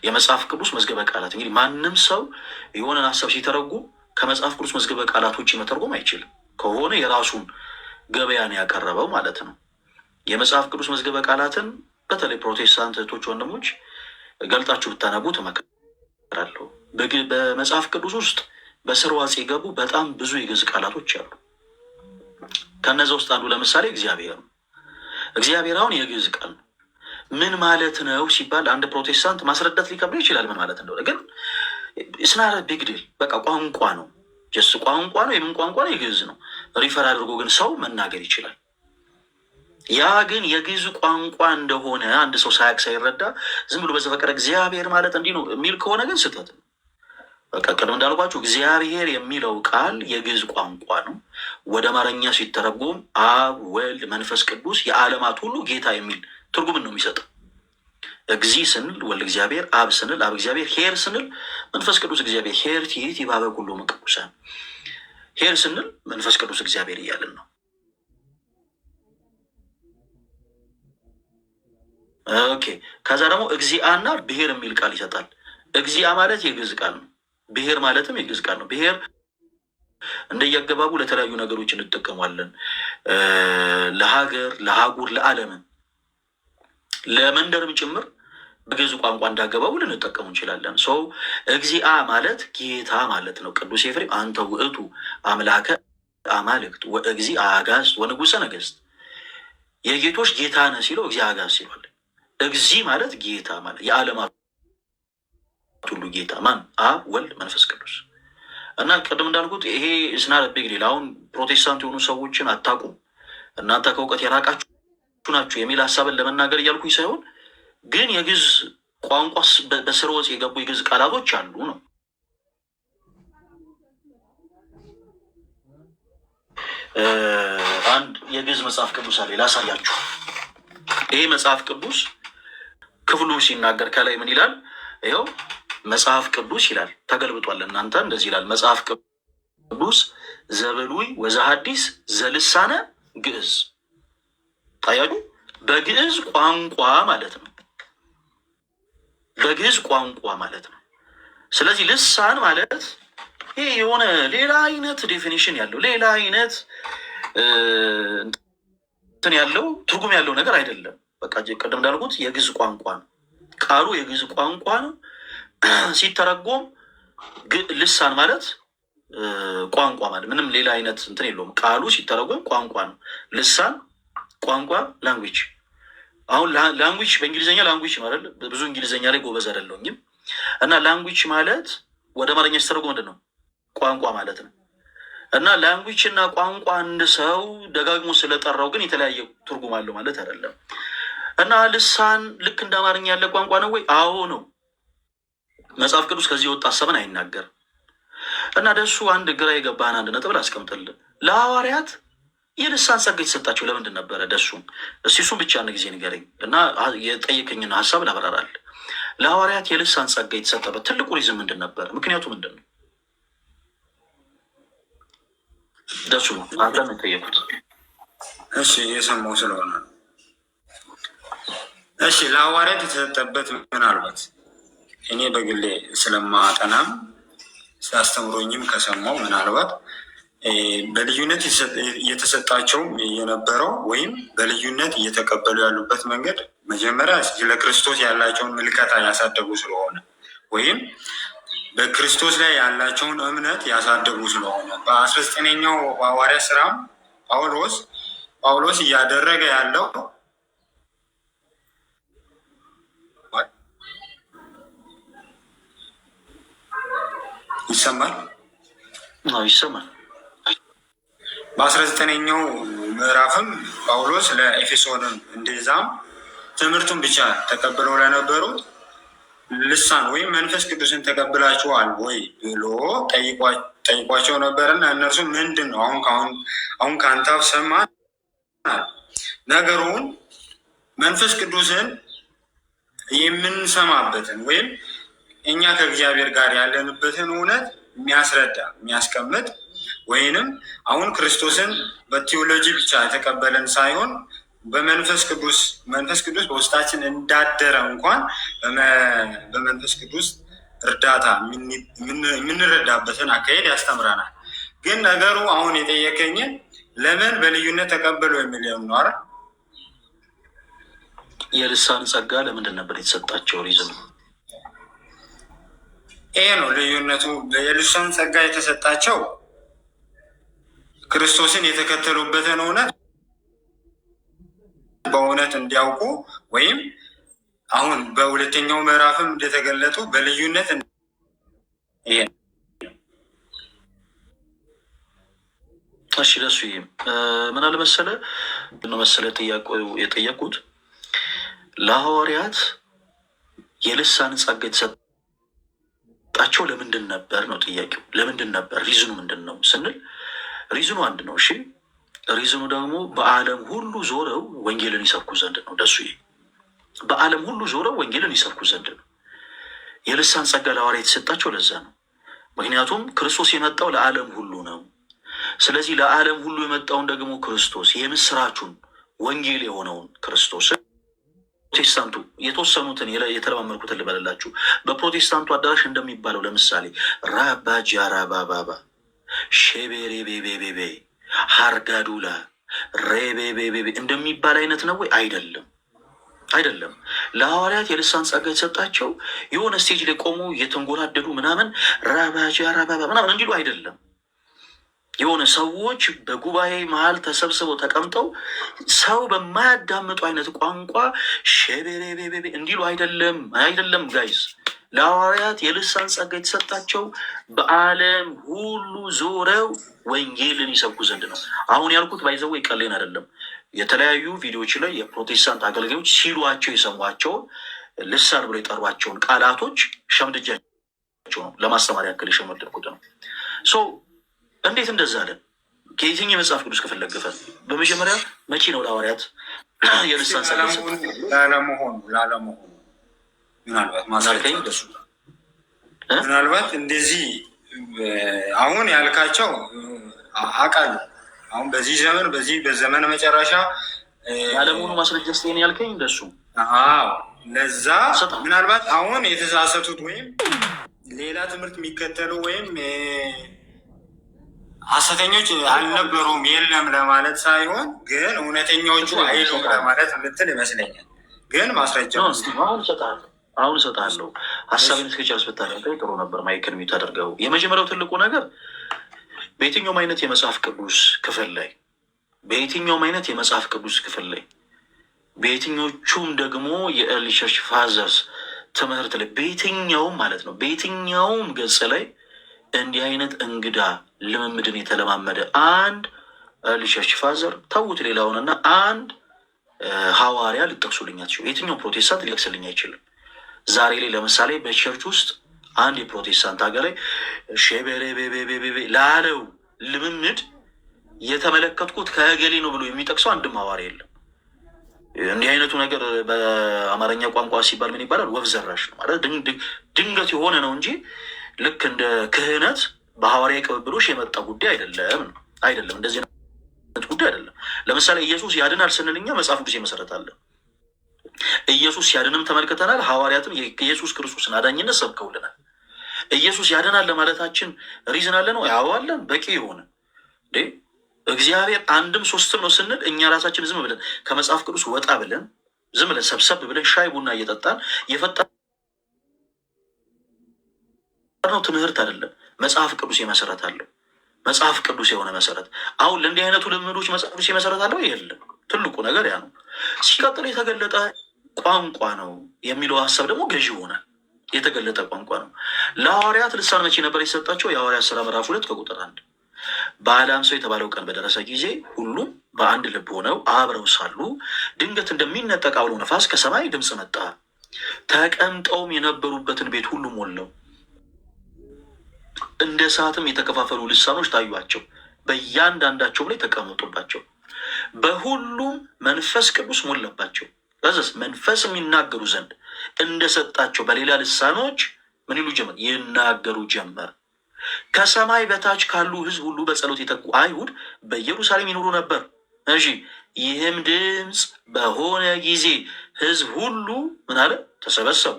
የመጽሐፍ ቅዱስ መዝገበ ቃላት እንግዲህ ማንም ሰው የሆነን ሀሳብ ሲተረጉም ከመጽሐፍ ቅዱስ መዝገበ ቃላት ውጭ መተርጎም አይችልም። ከሆነ የራሱን ገበያን ያቀረበው ማለት ነው። የመጽሐፍ ቅዱስ መዝገበ ቃላትን በተለይ ፕሮቴስታንት እህቶች፣ ወንድሞች ገልጣችሁ ብታነቡ እመክራለሁ። በመጽሐፍ ቅዱስ ውስጥ በስርዋጽ የገቡ በጣም ብዙ የግዕዝ ቃላቶች አሉ። ከነዚ ውስጥ አንዱ ለምሳሌ እግዚአብሔር ነው። እግዚአብሔር አሁን የግዕዝ ቃል ነው። ምን ማለት ነው ሲባል አንድ ፕሮቴስታንት ማስረዳት ሊከብደው ይችላል ምን ማለት እንደሆነ። ግን ስናረ ቢግድል በቃ ቋንቋ ነው፣ ጀስ ቋንቋ ነው። የምን ቋንቋ ነው? የግዕዝ ነው። ሪፈር አድርጎ ግን ሰው መናገር ይችላል። ያ ግን የግዕዝ ቋንቋ እንደሆነ አንድ ሰው ሳያቅ ሳይረዳ ዝም ብሎ በዘፈቀደ እግዚአብሔር ማለት እንዲህ ነው የሚል ከሆነ ግን ስህተት ነው። በቃ ቅድም እንዳልኳችሁ እግዚአብሔር የሚለው ቃል የግዕዝ ቋንቋ ነው። ወደ አማርኛ ሲተረጎም አብ፣ ወልድ፣ መንፈስ ቅዱስ የዓለማት ሁሉ ጌታ የሚል ትርጉምን ነው የሚሰጠው። እግዚ ስንል ወልድ እግዚአብሔር፣ አብ ስንል አብ እግዚአብሔር፣ ሄር ስንል መንፈስ ቅዱስ እግዚአብሔር። ሄር ቲት ይባበ ኩሎሙ ቅዱሳን። ሄር ስንል መንፈስ ቅዱስ እግዚአብሔር እያልን ነው። ኦኬ። ከዛ ደግሞ እግዚአ እና ብሔር የሚል ቃል ይሰጣል። እግዚአ ማለት የግዕዝ ቃል ነው። ብሔር ማለትም የግዕዝ ቃል ነው። ብሔር እንደየአገባቡ ለተለያዩ ነገሮች እንጠቀሟለን። ለሀገር፣ ለሀጉር፣ ለዓለምም ለመንደርም ጭምር በግዕዝ ቋንቋ እንዳገባቡ ልንጠቀሙ እንችላለን። ሰው እግዚአ ማለት ጌታ ማለት ነው። ቅዱስ ኤፍሬም አንተ ውእቱ አምላከ አማልክት ወእግዚአ አጋዕዝት ወንጉሠ ነገሥት፣ የጌቶች ጌታ ነህ ሲለው እግዚአ አጋዕዝት ሲሏል። እግዚ ማለት ጌታ ማለት የዓለማት ሁሉ ጌታ ማን? አብ፣ ወልድ፣ መንፈስ ቅዱስ። እና ቅድም እንዳልኩት ይሄ ስናረ ቢግ ዲል። አሁን ፕሮቴስታንት የሆኑ ሰዎችን አታውቁም እናንተ ከእውቀት የራቃችሁ ናችሁ የሚል ሀሳብን ለመናገር እያልኩኝ ሳይሆን ግን የግዕዝ ቋንቋ በስርወጽ የገቡ የግዕዝ ቃላቶች አሉ ነው። አንድ የግዕዝ መጽሐፍ ቅዱስ አለ ላሳያችሁ። ይሄ መጽሐፍ ቅዱስ ክፍሉ ሲናገር ከላይ ምን ይላል? ይኸው መጽሐፍ ቅዱስ ይላል። ተገልብጧል። እናንተ እንደዚህ ይላል መጽሐፍ ቅዱስ ዘብሉይ ወዘሐዲስ ዘልሳነ ግዕዝ። ታያሉ በግዕዝ ቋንቋ ማለት ነው። በግዕዝ ቋንቋ ማለት ነው። ስለዚህ ልሳን ማለት ይሄ የሆነ ሌላ አይነት ዴፊኒሽን ያለው ሌላ አይነት እንትን ያለው ትርጉም ያለው ነገር አይደለም። በቃ ቀደም እንዳልኩት የግዕዝ ቋንቋ ነው። ቃሉ የግዕዝ ቋንቋ ነው። ሲተረጎም ልሳን ማለት ቋንቋ ማለት ምንም ሌላ አይነት እንትን የለውም። ቃሉ ሲተረጎም ቋንቋ ነው። ልሳን ቋንቋ ላንጉጅ። አሁን ላንጉጅ በእንግሊዝኛ ላንጉጅ ማለት ብዙ እንግሊዝኛ ላይ ጎበዝ አይደለሁኝም እና ላንጉጅ ማለት ወደ አማርኛ ሲተረጎም ምንድን ነው? ቋንቋ ማለት ነው። እና ላንጉጅ እና ቋንቋ አንድ ሰው ደጋግሞ ስለጠራው ግን የተለያየ ትርጉም አለው ማለት አይደለም። እና ልሳን ልክ እንደ አማርኛ ያለ ቋንቋ ነው ወይ? አዎ ነው። መጽሐፍ ቅዱስ ከዚህ የወጣ ሀሳብን አይናገርም። እና ደሱ አንድ ግራ የገባህን አንድ ነጥብ ላስቀምጥልህ። ለሐዋርያት የልሳን ጸጋ የተሰጣቸው ለምንድን ነበረ? ደሱም እስኪ እሱን ብቻ አንድ ጊዜ ንገረኝ እና የጠየቀኝን ሀሳብ ላብራራል። ለሐዋርያት የልሳን ጸጋ የተሰጠበት ትልቁ ሪዝም ምንድን ነበር? ምክንያቱ ምንድን ነው? ደሱ አንተ ነው የጠየቁት። እሺ የሰማው ስለሆነ እሺ ለሐዋርያት የተሰጠበት ምናልባት እኔ በግሌ ስለማጠናም ሲያስተምሮኝም ከሰማው ምናልባት በልዩነት እየተሰጣቸውም የነበረው ወይም በልዩነት እየተቀበሉ ያሉበት መንገድ መጀመሪያ ለክርስቶስ ያላቸውን ምልከታ ያሳደጉ ስለሆነ ወይም በክርስቶስ ላይ ያላቸውን እምነት ያሳደጉ ስለሆነ በ19ኛው ሐዋርያ ስራም ጳውሎስ እያደረገ ያለው ይሰማል? ይሰማል። በ19ኛው ምዕራፍም ጳውሎስ ለኤፌሶንም እንደዛም ትምህርቱን ብቻ ተቀብለው ለነበሩት ልሳን ወይም መንፈስ ቅዱስን ተቀብላችኋል ወይ ብሎ ጠይቋቸው ነበርና እነርሱ ምንድን ነው አሁን ከአንተ አፍ ሰማን ነገሩን መንፈስ ቅዱስን የምንሰማበትን ወይም እኛ ከእግዚአብሔር ጋር ያለንበትን እውነት የሚያስረዳ የሚያስቀምጥ ወይንም አሁን ክርስቶስን በቴዎሎጂ ብቻ የተቀበለን ሳይሆን በመንፈስ ቅዱስ በውስጣችን እንዳደረ እንኳን በመንፈስ ቅዱስ እርዳታ የምንረዳበትን አካሄድ ያስተምረናል። ግን ነገሩ አሁን የጠየቀኝን ለምን በልዩነት ተቀበሉ የሚለው ነው። አረ የልሳን ጸጋ ለምንድን ነበር የተሰጣቸው? ሪዝም ይሄ ነው ልዩነቱ። የልሳን ጸጋ የተሰጣቸው ክርስቶስን የተከተሉበትን እውነት በእውነት እንዲያውቁ ወይም አሁን በሁለተኛው ምዕራፍም እንደተገለጡ በልዩነት ይሄ እሺ ለሱ ምን አለ መሰለ ነው መሰለ የጠየቁት ለሐዋርያት የልሳን ጸጋ የተሰጣቸው ለምንድን ነበር ነው ጥያቄው። ለምንድን ነበር? ሪዝኑ ምንድን ነው ስንል ሪዝኑ አንድ ነው። እሺ ሪዝኑ ደግሞ በዓለም ሁሉ ዞረው ወንጌልን ይሰብኩ ዘንድ ነው። ደሱ በዓለም ሁሉ ዞረው ወንጌልን ይሰብኩ ዘንድ ነው። የልሳን ጸጋ ለሐዋርያት የተሰጣቸው ለዛ ነው። ምክንያቱም ክርስቶስ የመጣው ለዓለም ሁሉ ነው። ስለዚህ ለዓለም ሁሉ የመጣውን ደግሞ ክርስቶስ የምስራቹን ወንጌል የሆነውን ክርስቶስ ፕሮቴስታንቱ የተወሰኑትን የተለማመልኩትን ልበልላችሁ። በፕሮቴስታንቱ አዳራሽ እንደሚባለው ለምሳሌ ራባጃራባባባ ሼቤሬቤቤቤቤ ሃርጋዱላ ሬቤቤቤቤ እንደሚባል አይነት ነው ወይ? አይደለም፣ አይደለም። ለሐዋርያት የልሳን ጸጋ የተሰጣቸው የሆነ ስቴጅ ላይ ቆሙ እየተንጎራደዱ ምናምን ራባጃራባባ ምናምን እንዲሉ አይደለም። የሆነ ሰዎች በጉባኤ መሀል ተሰብስበው ተቀምጠው ሰው በማያዳምጡ አይነት ቋንቋ ሸቤሬቤቤ እንዲሉ አይደለም። አይደለም ጋይስ፣ ለሐዋርያት የልሳን ጸጋ የተሰጣቸው በዓለም ሁሉ ዞረው ወንጌልን ይሰብኩ ዘንድ ነው። አሁን ያልኩት ባይዘው ቀሌን አይደለም። የተለያዩ ቪዲዮዎች ላይ የፕሮቴስታንት አገልጋዮች ሲሏቸው የሰሟቸውን ልሳን ብሎ የጠሯቸውን ቃላቶች ሸምድጃቸው ነው ለማስተማር ያክል የሸመደድኩት ነው። እንዴት እንደዛ አለ? ከየትኛው የመጽሐፍ ቅዱስ ክፍል ለገፈ? በመጀመሪያ መቼ ነው ለሐዋርያት የልሳን ጸጋ ላለመሆኑ ምናልባት እንደዚህ አሁን ያልካቸው አውቃለሁ። አሁን በዚህ ዘመን በዘመነ መጨረሻ ያለመሆኑ ማስረጃ ስጤን ያልከኝ እንደሱ ለዛ ምናልባት አሁን የተሳሳቱት ወይም ሌላ ትምህርት የሚከተሉ ወይም ሐሰተኞች አልነበሩም የለም ለማለት ሳይሆን ግን እውነተኛዎቹ አይሉም ለማለት ምትል ይመስለኛል። ግን ማስረጃ አሁን እሰጥሃለሁ። ሀሳብን እስከጨርስ ብታደርገው ጥሩ ነበር። ማይክል የሚታደርገው የመጀመሪያው ትልቁ ነገር በየትኛውም አይነት የመጽሐፍ ቅዱስ ክፍል ላይ በየትኞቹም ደግሞ የኤርሊ ቸርች ፋዘርስ ትምህርት ላይ በየትኛውም ማለት ነው በየትኛውም ገጽ ላይ እንዲህ አይነት እንግዳ ልምምድን የተለማመደ አንድ ኤርሊ ቸርች ፋዘር ተዉት ሌላውንና አንድ ሐዋርያ ልጠቅሱልኝ አትችሉ። የትኛው ፕሮቴስታንት ሊጠቅስልኝ አይችልም። ዛሬ ላይ ለምሳሌ በቸርች ውስጥ አንድ የፕሮቴስታንት አገር ላይ ሼቤሬቤቤቤቤ ላለው ልምምድ የተመለከትኩት ከገሌ ነው ብሎ የሚጠቅሰው አንድም ሐዋርያ የለም። እንዲህ አይነቱ ነገር በአማርኛ ቋንቋ ሲባል ምን ይባላል? ወፍ ዘራሽ ነው ማለት ድንገት የሆነ ነው እንጂ ልክ እንደ ክህነት በሐዋርያ ቅብብሎሽ የመጣ ጉዳይ አይደለም። እንደዚህ አይነት ጉዳይ አይደለም። ለምሳሌ ኢየሱስ ያድናል ስንል እኛ መጽሐፍ ቅዱስ መሰረታለን። ኢየሱስ ሲያድንም ተመልክተናል። ሐዋርያትም የኢየሱስ ክርስቶስን አዳኝነት ሰብከውልናል። ኢየሱስ ያድናል ለማለታችን ሪዝን አለ ነው? ያው አለን። በቂ የሆነ እግዚአብሔር አንድም ሶስትም ነው ስንል እኛ ራሳችን ዝም ብለን ከመጽሐፍ ቅዱስ ወጣ ብለን ዝም ብለን ሰብሰብ ብለን ሻይ ቡና እየጠጣን የፈጠርነው ትምህርት አይደለም። መጽሐፍ ቅዱስ መሰረት አለው። መጽሐፍ ቅዱስ የሆነ መሰረት። አሁን ለእንዲህ አይነቱ ልምዶች መጽሐፍ ቅዱስ መሰረት አለው የለም። ትልቁ ነገር ያ ነው። ሲቀጥል የተገለጠ ቋንቋ ነው የሚለው ሀሳብ ደግሞ ገዢ ይሆናል። የተገለጠ ቋንቋ ነው። ለሐዋርያት ልሳን መቼ ነበር የሰጣቸው? የሐዋርያት ሥራ ምዕራፍ 2 ከቁጥር 1 በዓለ ሃምሳ የተባለው ቀን በደረሰ ጊዜ ሁሉም በአንድ ልብ ሆነው አብረው ሳሉ ድንገት እንደሚነጠቅ አውሎ ነፋስ ከሰማይ ድምፅ መጣ፣ ተቀምጠውም የነበሩበትን ቤት ሁሉ ሞላው። እንደ እሳትም የተከፋፈሉ ልሳኖች ታዩአቸው፣ በእያንዳንዳቸውም ላይ ተቀመጡባቸው። በሁሉም መንፈስ ቅዱስ ሞላባቸው። ከዚያስ መንፈስ የሚናገሩ ዘንድ እንደሰጣቸው በሌላ ልሳኖች ምን ይሉ ጀመር? ይናገሩ ጀመር። ከሰማይ በታች ካሉ ሕዝብ ሁሉ በጸሎት የተጉ አይሁድ በኢየሩሳሌም ይኖሩ ነበር። እሺ፣ ይህም ድምፅ በሆነ ጊዜ ሕዝብ ሁሉ ምን አለ? ተሰበሰቡ።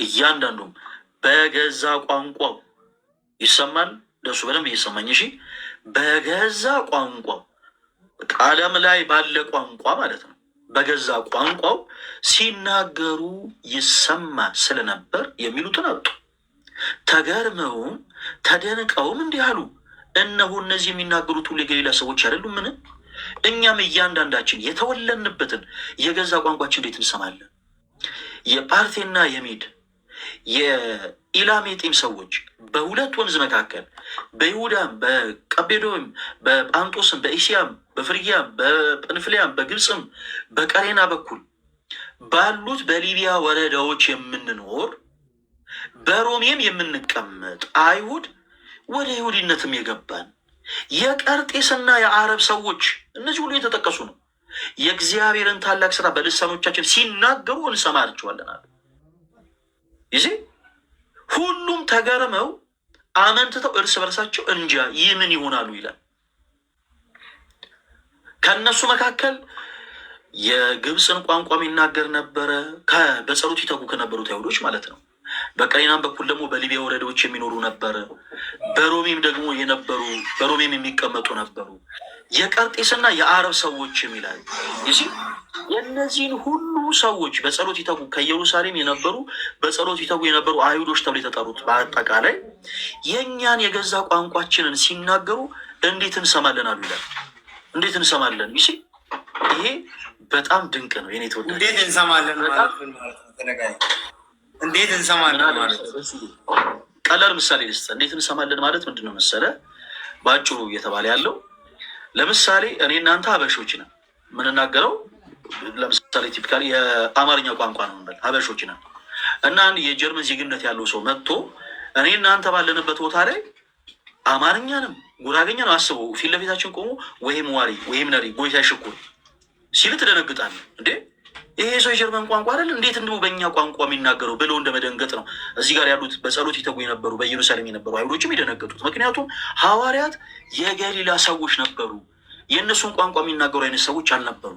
እያንዳንዱም በገዛ ቋንቋው ይሰማል። ደሱ በደንብ እየሰማኝ። እሺ፣ በገዛ ቋንቋው ዓለም ላይ ባለ ቋንቋ ማለት ነው። በገዛ ቋንቋው ሲናገሩ ይሰማ ስለነበር የሚሉትን አጡ። ተገርመውም ተደንቀውም እንዲህ አሉ፣ እነሆ እነዚህ የሚናገሩት ሁሉ የገሊላ ሰዎች አይደሉምን? እኛም እያንዳንዳችን የተወለድንበትን የገዛ ቋንቋችን እንዴት እንሰማለን? የጳርቴና የሜድ ኢላሜጤም ሰዎች በሁለት ወንዝ መካከል በይሁዳም በቀቤዶም በጳንጦስም በኢስያም በፍርጊያም በጵንፍልያም በግብፅም በቀሬና በኩል ባሉት በሊቢያ ወረዳዎች የምንኖር በሮሜም የምንቀመጥ አይሁድ ወደ ይሁዲነትም የገባን የቀርጤስና የአረብ ሰዎች እነዚህ ሁሉ የተጠቀሱ ነው። የእግዚአብሔርን ታላቅ ስራ በልሳኖቻችን ሲናገሩ እንሰማቸዋለን አለ። ይህ ሁሉም ተገርመው አመንትተው እርስ በርሳቸው እንጃ ይህ ምን ይሆናሉ ይላል። ከእነሱ መካከል የግብፅን ቋንቋ የሚናገር ነበረ፣ በጸሎት ይተጉ ከነበሩት አይሁዶች ማለት ነው። በቀሬናም በኩል ደግሞ በሊቢያ ወረዳዎች የሚኖሩ ነበረ። በሮሜም ደግሞ የነበሩ በሮሜም የሚቀመጡ ነበሩ። የቀርጤስና የአረብ ሰዎች ይላል። ይህ የእነዚህን ሁሉ ሰዎች በጸሎት ይተጉ ከኢየሩሳሌም የነበሩ በጸሎት ይተጉ የነበሩ አይሁዶች ተብሎ የተጠሩት በአጠቃላይ የእኛን የገዛ ቋንቋችንን ሲናገሩ እንዴት እንሰማለን አሉ ይላል። እንዴት እንሰማለን? ይህ ይሄ በጣም ድንቅ ነው። የኔ ተወዳጅ እንዴት እንሰማለን ማለት ነው። እንዴት እንሰማለን ማለት ቀላል ምሳሌ ልስጥ። እንዴት እንሰማለን ማለት ምንድን ነው መሰለ? በአጭሩ እየተባለ ያለው ለምሳሌ እኔ እናንተ ሀበሾች ነን የምንናገረው። ለምሳሌ ቲፒካሊ የአማርኛ ቋንቋ ነው የምንበል ሀበሾች ነን እና አንድ የጀርመን ዜግነት ያለው ሰው መጥቶ እኔ እናንተ ባለንበት ቦታ ላይ አማርኛንም ጉራገኛ ነው አስበው ፊት ለፊታችን ቆሞ ወይም ዋሪ ወይም ነሪ ጎይታ ሽኩር ሲል ትደነግጣለህ። እንዴ ይሄ ሰው የጀርመን ቋንቋ አይደል እንዴት እንዲሁ በእኛ ቋንቋ የሚናገረው ብለው እንደመደንገጥ ነው። እዚህ ጋር ያሉት በጸሎት ይተጉ የነበሩ በኢየሩሳሌም የነበሩ አይሁዶችም የደነገጡት። ምክንያቱም ሐዋርያት የገሊላ ሰዎች ነበሩ፣ የእነሱን ቋንቋ የሚናገሩ አይነት ሰዎች አልነበሩ።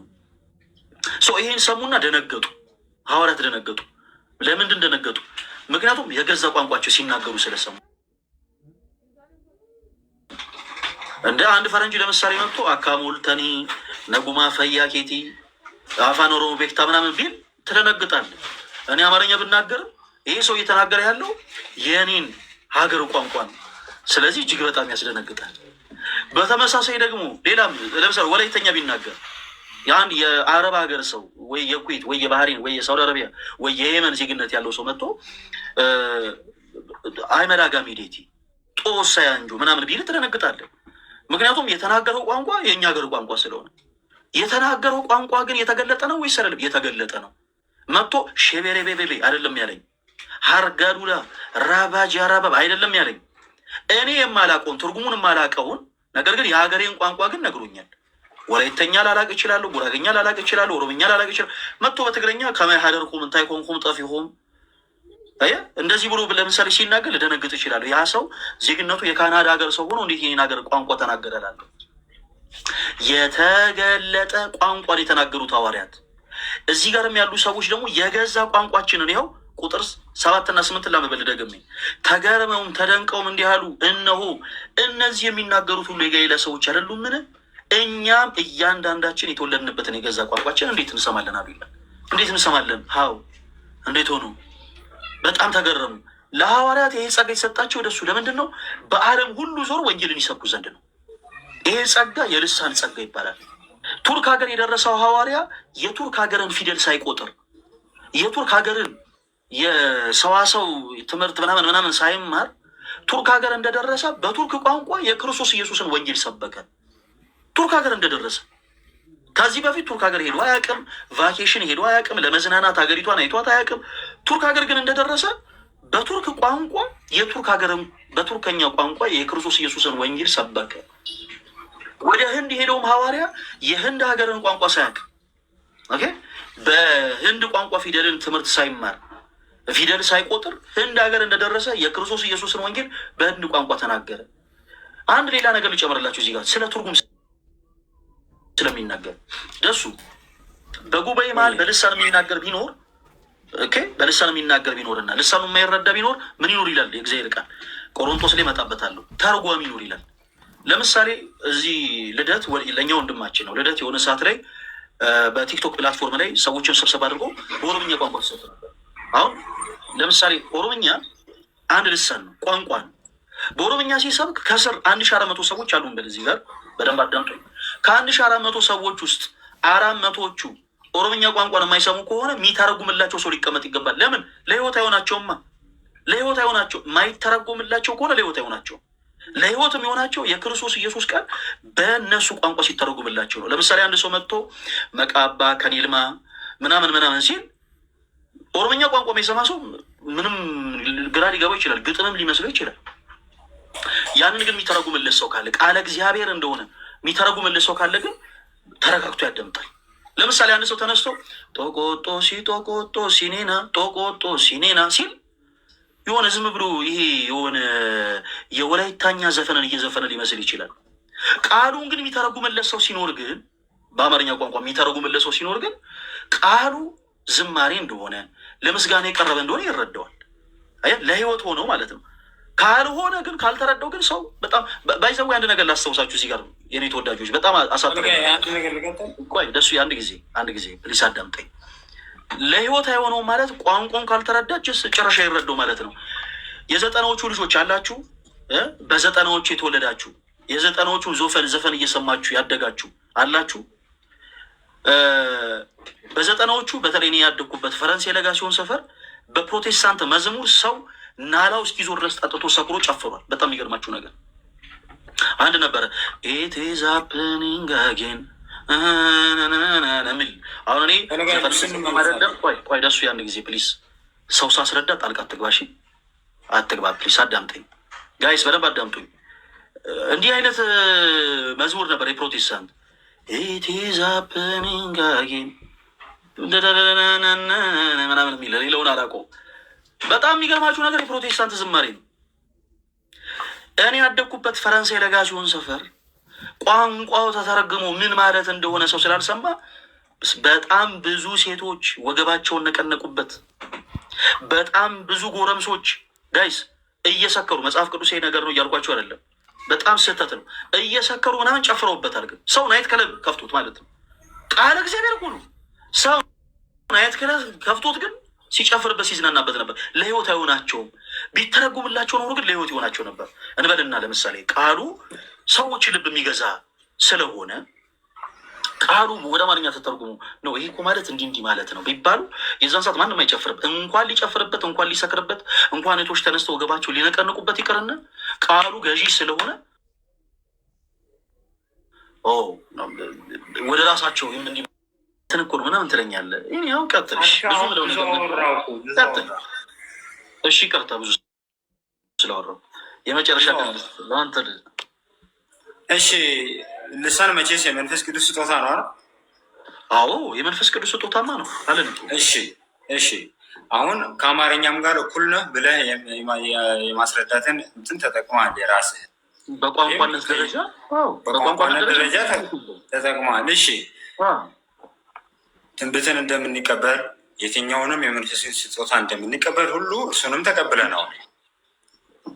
ይሄን ሰሙና ደነገጡ። ሐዋርያት ደነገጡ። ለምንድን ደነገጡ? ምክንያቱም የገዛ ቋንቋቸው ሲናገሩ ስለሰሙ። እንደ አንድ ፈረንጅ ለምሳሌ መጥቶ አካሞልተኒ ነጉማ ፈያ ኬቲ አፋን ኦሮሞ ቤክታ ምናምን ቢል ትደነግጣለህ። እኔ አማርኛ ብናገርም ይሄ ሰው እየተናገረ ያለው የኔን ሀገር ቋንቋ ነው። ስለዚህ እጅግ በጣም ያስደነግጣል። በተመሳሳይ ደግሞ ሌላም ለምሳሌ ወላይተኛ ቢናገር የአንድ የአረብ ሀገር ሰው ወይ የኩዌት ወይ የባህሬን ወይ የሳውዲ አረቢያ ወይ የየመን ዜግነት ያለው ሰው መጥቶ አይመላጋ ሚዴቲ ጦሳ ያንጆ ምናምን ቢል ትደነግጣለህ። ምክንያቱም የተናገረው ቋንቋ የእኛ ሀገር ቋንቋ ስለሆነ። የተናገረው ቋንቋ ግን የተገለጠ ነው ወይስ አይደለም? የተገለጠ ነው። መጥቶ ሼቤሬቤቤቤ አይደለም ያለኝ፣ ሀርጋዱላ ራባጅ ያራባብ አይደለም ያለኝ። እኔ የማላቀውን ትርጉሙን የማላቀውን ነገር ግን የሀገሬን ቋንቋ ግን ነግሮኛል። ወላይተኛ ላላቅ ይችላሉ፣ ጉራገኛ ላላቅ ይችላሉ፣ ኦሮምኛ ላላቅ ይችላሉ። መጥቶ በትግረኛ ከማይሀደርኩም እንታይ ኮንኩም ጠፊሆም እንደዚህ ብሎ ለምሳሌ ሲናገር ልደነግጥ ይችላሉ። ያ ሰው ዜግነቱ የካናዳ ሀገር ሰው ሆኖ እንዴት ይህን ሀገር ቋንቋ ተናገረላለሁ? የተገለጠ ቋንቋን የተናገሩት ሐዋርያት። እዚህ ጋርም ያሉ ሰዎች ደግሞ የገዛ ቋንቋችንን ይኸው ቁጥር 7 እና 8 ላመበል ደግሜ ተገርመውም ተደንቀውም እንዲህ አሉ፣ እነሆ እነዚህ የሚናገሩት ሁሉ የገሊላ ሰዎች አይደሉምን? እኛም እያንዳንዳችን የተወለድንበትን የገዛ ቋንቋችን እንዴት እንሰማለን አሉ ይላል። እንዴት እንሰማለን? ሀው እንዴት ሆኑ? በጣም ተገረሙ። ለሐዋርያት ይሄ ጸጋ የተሰጣቸው ወደሱ ለምንድን ነው? በዓለም ሁሉ ዞር ወንጌልን ይሰብኩ ዘንድ ነው። ይሄ ጸጋ የልሳን ጸጋ ይባላል። ቱርክ ሀገር የደረሰው ሐዋርያ የቱርክ ሀገርን ፊደል ሳይቆጥር የቱርክ ሀገርን የሰዋሰው ትምህርት ምናምን ሳይማር ቱርክ ሀገር እንደደረሰ በቱርክ ቋንቋ የክርስቶስ ኢየሱስን ወንጌል ሰበከ። ቱርክ ሀገር እንደደረሰ ከዚህ በፊት ቱርክ ሀገር ሄዶ አያውቅም። ቫኬሽን ሄዶ አያውቅም። ለመዝናናት ሀገሪቷን አይቷት አያውቅም። ቱርክ ሀገር ግን እንደደረሰ በቱርክ ቋንቋ የቱርክ ሀገርን በቱርከኛ ቋንቋ የክርስቶስ ኢየሱስን ወንጌል ሰበከ። ወደ ህንድ የሄደውም ሐዋርያ የህንድ ሀገርን ቋንቋ ሳያውቅ በህንድ ቋንቋ ፊደልን ትምህርት ሳይማር ፊደል ሳይቆጥር ህንድ ሀገር እንደደረሰ የክርስቶስ ኢየሱስን ወንጌል በህንድ ቋንቋ ተናገረ። አንድ ሌላ ነገር ልጨምርላችሁ እዚህ ጋር ስለ ትርጉም ስለሚናገር ደሱ በጉባኤ መሀል በልሳን የሚናገር ቢኖር በልሳን የሚናገር ቢኖርና ልሳኑ የማይረዳ ቢኖር ምን ይኖር ይላል የእግዚአብሔር ቃል። ቆሮንቶስ ላይ መጣበታለሁ። ተርጓሚ ይኖር ይላል። ለምሳሌ እዚህ ልደት ለእኛ ወንድማችን ነው። ልደት የሆነ ሰዓት ላይ በቲክቶክ ፕላትፎርም ላይ ሰዎችን ስብሰባ አድርጎ በኦሮምኛ ቋንቋ ተሰጥ ነበር። አሁን ለምሳሌ ኦሮምኛ አንድ ልሳን ነው፣ ቋንቋ ነው። በኦሮምኛ ሲሰብክ ከስር 1400 ሰዎች አሉን። በዚህ ጋር በደንብ አዳምጡ። ከ1400 ሰዎች ውስጥ 400ዎቹ ኦሮምኛ ቋንቋን የማይሰሙ ከሆነ የሚተረጉምላቸው ሰው ሊቀመጥ ይገባል። ለምን? ለህይወት አይሆናቸውማ። ለህይወት አይሆናቸው። ማይተረጎምላቸው ከሆነ ለህይወት አይሆናቸው። ለህይወት የሚሆናቸው የክርስቶስ ኢየሱስ ቃል በእነሱ ቋንቋ ሲተረጉምላቸው ነው። ለምሳሌ አንድ ሰው መጥቶ መቃባ ከኒልማ ምናምን ሲል ኦሮምኛ ቋንቋ የሚሰማ ሰው ምንም ግራ ሊገባው ይችላል፣ ግጥምም ሊመስለው ይችላል። ያንን ግን የሚተረጉምለት ሰው ካለ ቃለ እግዚአብሔር እንደሆነ የሚተረጉምለት ሰው ካለ ግን ተረጋግቶ ያዳምጣል። ለምሳሌ አንድ ሰው ተነስቶ ጦቆጦ ሲኔና ጦቆጦ ሲኔና ሲል የሆነ ዝም ብሎ ይሄ የሆነ የወላይታኛ ዘፈንን እየዘፈነ ሊመስል ይችላል። ቃሉን ግን የሚተረጉምለት ሰው ሲኖር ግን በአማርኛ ቋንቋ የሚተረጉምለት ሰው ሲኖር ግን ቃሉ ዝማሬ እንደሆነ ለምስጋና የቀረበ እንደሆነ ይረዳዋል። ለህይወት ሆነው ማለት ነው። ካልሆነ ግን ካልተረዳው ግን ሰው በጣም ባይዘው አንድ ነገር ላስታውሳችሁ እዚህ ጋር የኔ ተወዳጆች በጣም አሳጥረ ቆይ ደሱ አንድ ጊዜ ፕሊስ አዳምጠኝ። ለህይወት አይሆነው ማለት ቋንቋን ካልተረዳች ጭራሽ አይረዳው ማለት ነው። የዘጠናዎቹ ልጆች አላችሁ፣ በዘጠናዎቹ የተወለዳችሁ የዘጠናዎቹ ዘፈን እየሰማችሁ ያደጋችሁ አላችሁ። በዘጠናዎቹ በተለይ እኔ ያደግኩበት ፈረንሳይ ለጋሲዮን ሰፈር በፕሮቴስታንት መዝሙር ሰው ናላው እስኪዞር ድረስ ጠጥቶ ሰክሮ ጨፍሯል። በጣም የሚገርማችሁ ነገር አንድ ነበረ ኢት ኢዝ ሃፕኒንግ አጌን ሚል አሁን እኔ ቆይ ደሱ ያን ጊዜ ፕሊስ ሰው ሳስረዳ ጣልቃ አትግባ ፕሊስ አዳምጠኝ ጋይስ በደንብ አዳምጡኝ። እንዲህ አይነት መዝሙር ነበር የፕሮቴስታንት ኢት ኢዝ ሃፕኒንግ አጌን ምናምን የሚል ሌላውን አላውቀውም። በጣም የሚገርማችሁ ነገር የፕሮቴስታንት ዝማሬ ነው። እኔ ያደግኩበት ፈረንሳይ ለጋሲዮን ሰፈር ቋንቋው ተተረግሞ ምን ማለት እንደሆነ ሰው ስላልሰማ በጣም ብዙ ሴቶች ወገባቸውን ነቀነቁበት። በጣም ብዙ ጎረምሶች ጋይስ እየሰከሩ መጽሐፍ ቅዱስ ነገር ነው እያልኳቸው አይደለም፣ በጣም ስህተት ነው። እየሰከሩ ምናምን ጨፍረውበታል። ግን ሰው ናይት ክለብ ከፍቶት ማለት ነው። ቃለ እግዚአብሔር እኮ ነው። ሰው ናይት ክለብ ከፍቶት ግን ሲጨፍርበት ሲዝናናበት ነበር። ለህይወት አይሆናቸውም። ቢተረጉምላቸው ኖሮ ግን ለህይወት ይሆናቸው ነበር። እንበልና ለምሳሌ ቃሉ ሰዎች ልብ የሚገዛ ስለሆነ ቃሉ ወደ አማርኛ ተተርጉሙ ነው ይሄ እኮ ማለት እንዲህ ማለት ነው ቢባሉ የዛን ሰዓት ማንም አይጨፍርበት። እንኳን ሊጨፍርበት እንኳን ሊሰክርበት እንኳን እህቶች ተነስተው ወገባቸው ሊነቀንቁበት ይቅርና ቃሉ ገዢ ስለሆነ ወደ ራሳቸው እንዲህ ትንኩር ምናምን ትለኛለህ። ያው ቀጥልሽ ብዙ ምለው ነገር እሺ ቀርታ ብዙ ስላወራሁ የመጨረሻ ቀን ለአንተ እሺ ልሳን መቼስ የመንፈስ ቅዱስ ስጦታ ነው አይደል? አዎ የመንፈስ ቅዱስ ስጦታማ ነው አለን። እሺ አሁን ከአማርኛም ጋር እኩል ነው ብለህ የማስረዳትን እንትን ተጠቅመሃል። የራስህ በቋንቋነት ደረጃ ተጠቅመሃል። እሺ ትንቢትን እንደምንቀበል የትኛውንም የመንፈስ ስጦታ እንደምንቀበል ሁሉ እርሱንም ተቀብለናል።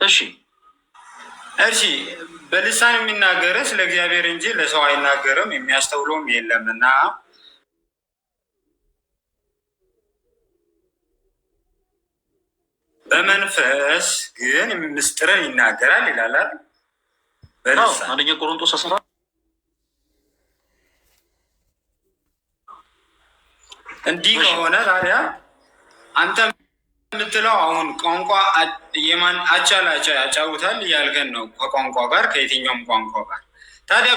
እሺ በልሳን የሚናገረ ስለ እግዚአብሔር እንጂ ለሰው አይናገርም፣ የሚያስተውለውም የለምና በመንፈስ ግን ምስጢርን ይናገራል ይላል በልሳን አንደኛ ቆሮንቶስ 10 እንዲህ ከሆነ ታዲያ አንተ የምትለው አሁን ቋንቋ የማን አቻ ላቻ ያጫውታል እያልከን ነው። ከቋንቋ ጋር ከየትኛውም ቋንቋ ጋር ታዲያ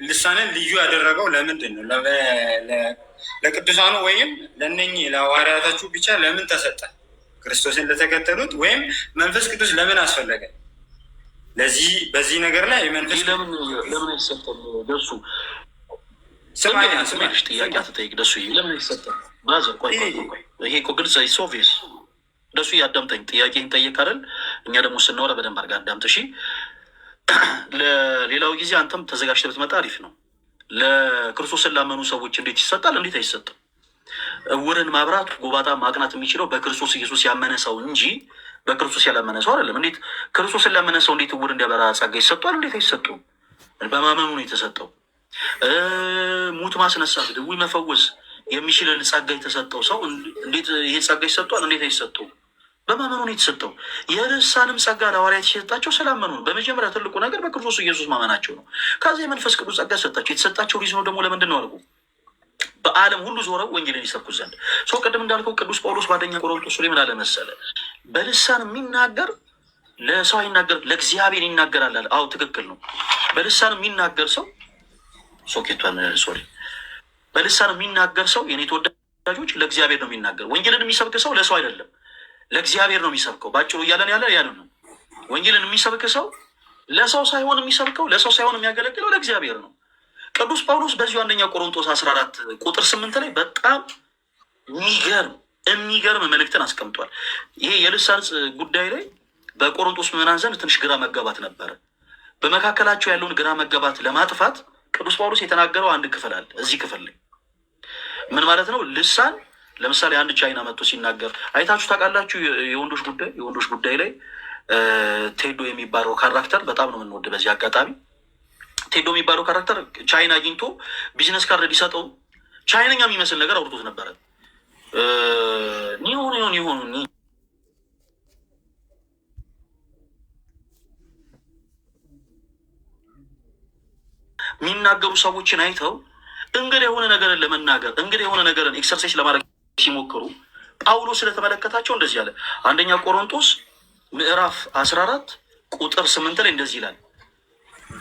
ልሳንን ልዩ ያደረገው ለምንድን ነው? ለቅዱሳኑ ወይም ለእነኚህ ለሐዋርያታችሁ ብቻ ለምን ተሰጠ? ክርስቶስን ለተከተሉት ወይም መንፈስ ቅዱስ ለምን አስፈለገ? በዚህ ነገር ላይ የመንፈስ ለምን አይሰጠም? ደሱ ስማሽ ጥያቄ አትጠይቅ። ደሱ ለምን አይሰጠም? ብራዘር ቆይ ይሄ እኮ ግልጽ ሶቪየስ ደሱ ያዳምጠኝ። ጥያቄን ጠይቅ አይደል? እኛ ደግሞ ስናወራ በደንብ አድርገህ አዳምጥ እሺ። ለሌላው ጊዜ አንተም ተዘጋጅተህ ብትመጣ አሪፍ ነው። ለክርስቶስን ላመኑ ሰዎች እንዴት ይሰጣል? እንዴት አይሰጥም? እውርን ማብራት ጎባጣ ማቅናት የሚችለው በክርስቶስ ኢየሱስ ያመነ ሰው እንጂ በክርስቶስ ያላመነ ሰው አይደለም። እንዴት ክርስቶስን ላመነ ሰው እንዴት እውር እንዲያበራ ጸጋ ይሰጧል? እንዴት አይሰጡም? በማመኑ ነው የተሰጠው። ሙት ማስነሳት፣ ድውይ መፈወስ የሚችል ጸጋ የተሰጠው ሰው እንዴት ይሄ ጸጋ ይሰጧል? እንዴት አይሰጡም? በማመኑ ነው የተሰጠው። የልሳንም ጸጋ ለሐዋርያት የተሰጣቸው ስላመኑ ነው። በመጀመሪያ ትልቁ ነገር በክርስቶስ ኢየሱስ ማመናቸው ነው። ከዚህ የመንፈስ ቅዱስ ጸጋ ሰጣቸው። የተሰጣቸው ሪዝኖ ደግሞ ለምንድን ነው አልኩ? በዓለም ሁሉ ዞረው ወንጌልን ይሰብኩ ዘንድ። ሰው ቅድም እንዳልከው ቅዱስ ጳውሎስ በአንደኛ ቆሮንቶስ ላይ ምን አለ መሰለ? በልሳን የሚናገር ለሰው አይናገር፣ ለእግዚአብሔር ይናገራል አለ። አዎ ትክክል ነው። በልሳን የሚናገር ሰው ሶኬቷን ሶሪ፣ በልሳን የሚናገር ሰው የኔ ተወዳጆች ለእግዚአብሔር ነው የሚናገር። ወንጌልን የሚሰብክ ሰው ለሰው አይደለም ለእግዚአብሔር ነው የሚሰብከው። ባጭሩ እያለን ያለ ነው። ወንጌልን የሚሰብክ ሰው ለሰው ሳይሆን የሚሰብከው ለሰው ሳይሆን የሚያገለግለው ለእግዚአብሔር ነው። ቅዱስ ጳውሎስ በዚሁ አንደኛ ቆሮንቶስ 14 ቁጥር 8 ላይ በጣም የሚገርም መልእክትን አስቀምጧል። ይሄ የልሳን ጉዳይ ላይ በቆሮንቶስ ምዕመናን ዘንድ ትንሽ ግራ መጋባት ነበረ። በመካከላቸው ያለውን ግራ መጋባት ለማጥፋት ቅዱስ ጳውሎስ የተናገረው አንድ ክፍል አለ። እዚህ ክፍል ላይ ምን ማለት ነው? ልሳን ለምሳሌ አንድ ቻይና መጥቶ ሲናገር አይታችሁ ታውቃላችሁ? የወንዶች ጉዳይ ላይ ቴዶ የሚባለው ካራክተር በጣም ነው የምንወድ። በዚህ አጋጣሚ ቴዶ የሚባለው ካራክተር ቻይና አግኝቶ ቢዝነስ ካርድ ሊሰጠው ቻይነኛ የሚመስል ነገር አውርቶት ነበረ። ኒሆኑ የሚናገሩ ሰዎችን አይተው እንግዲህ የሆነ ነገርን ለመናገር እንግዲህ የሆነ ነገርን ኤክሰርሳይዝ ለማድረግ ሲሞክሩ ጳውሎስ ስለተመለከታቸው እንደዚህ አለ። አንደኛ ቆሮንቶስ ምዕራፍ 14 ቁጥር 8 ላይ እንደዚህ ይላል።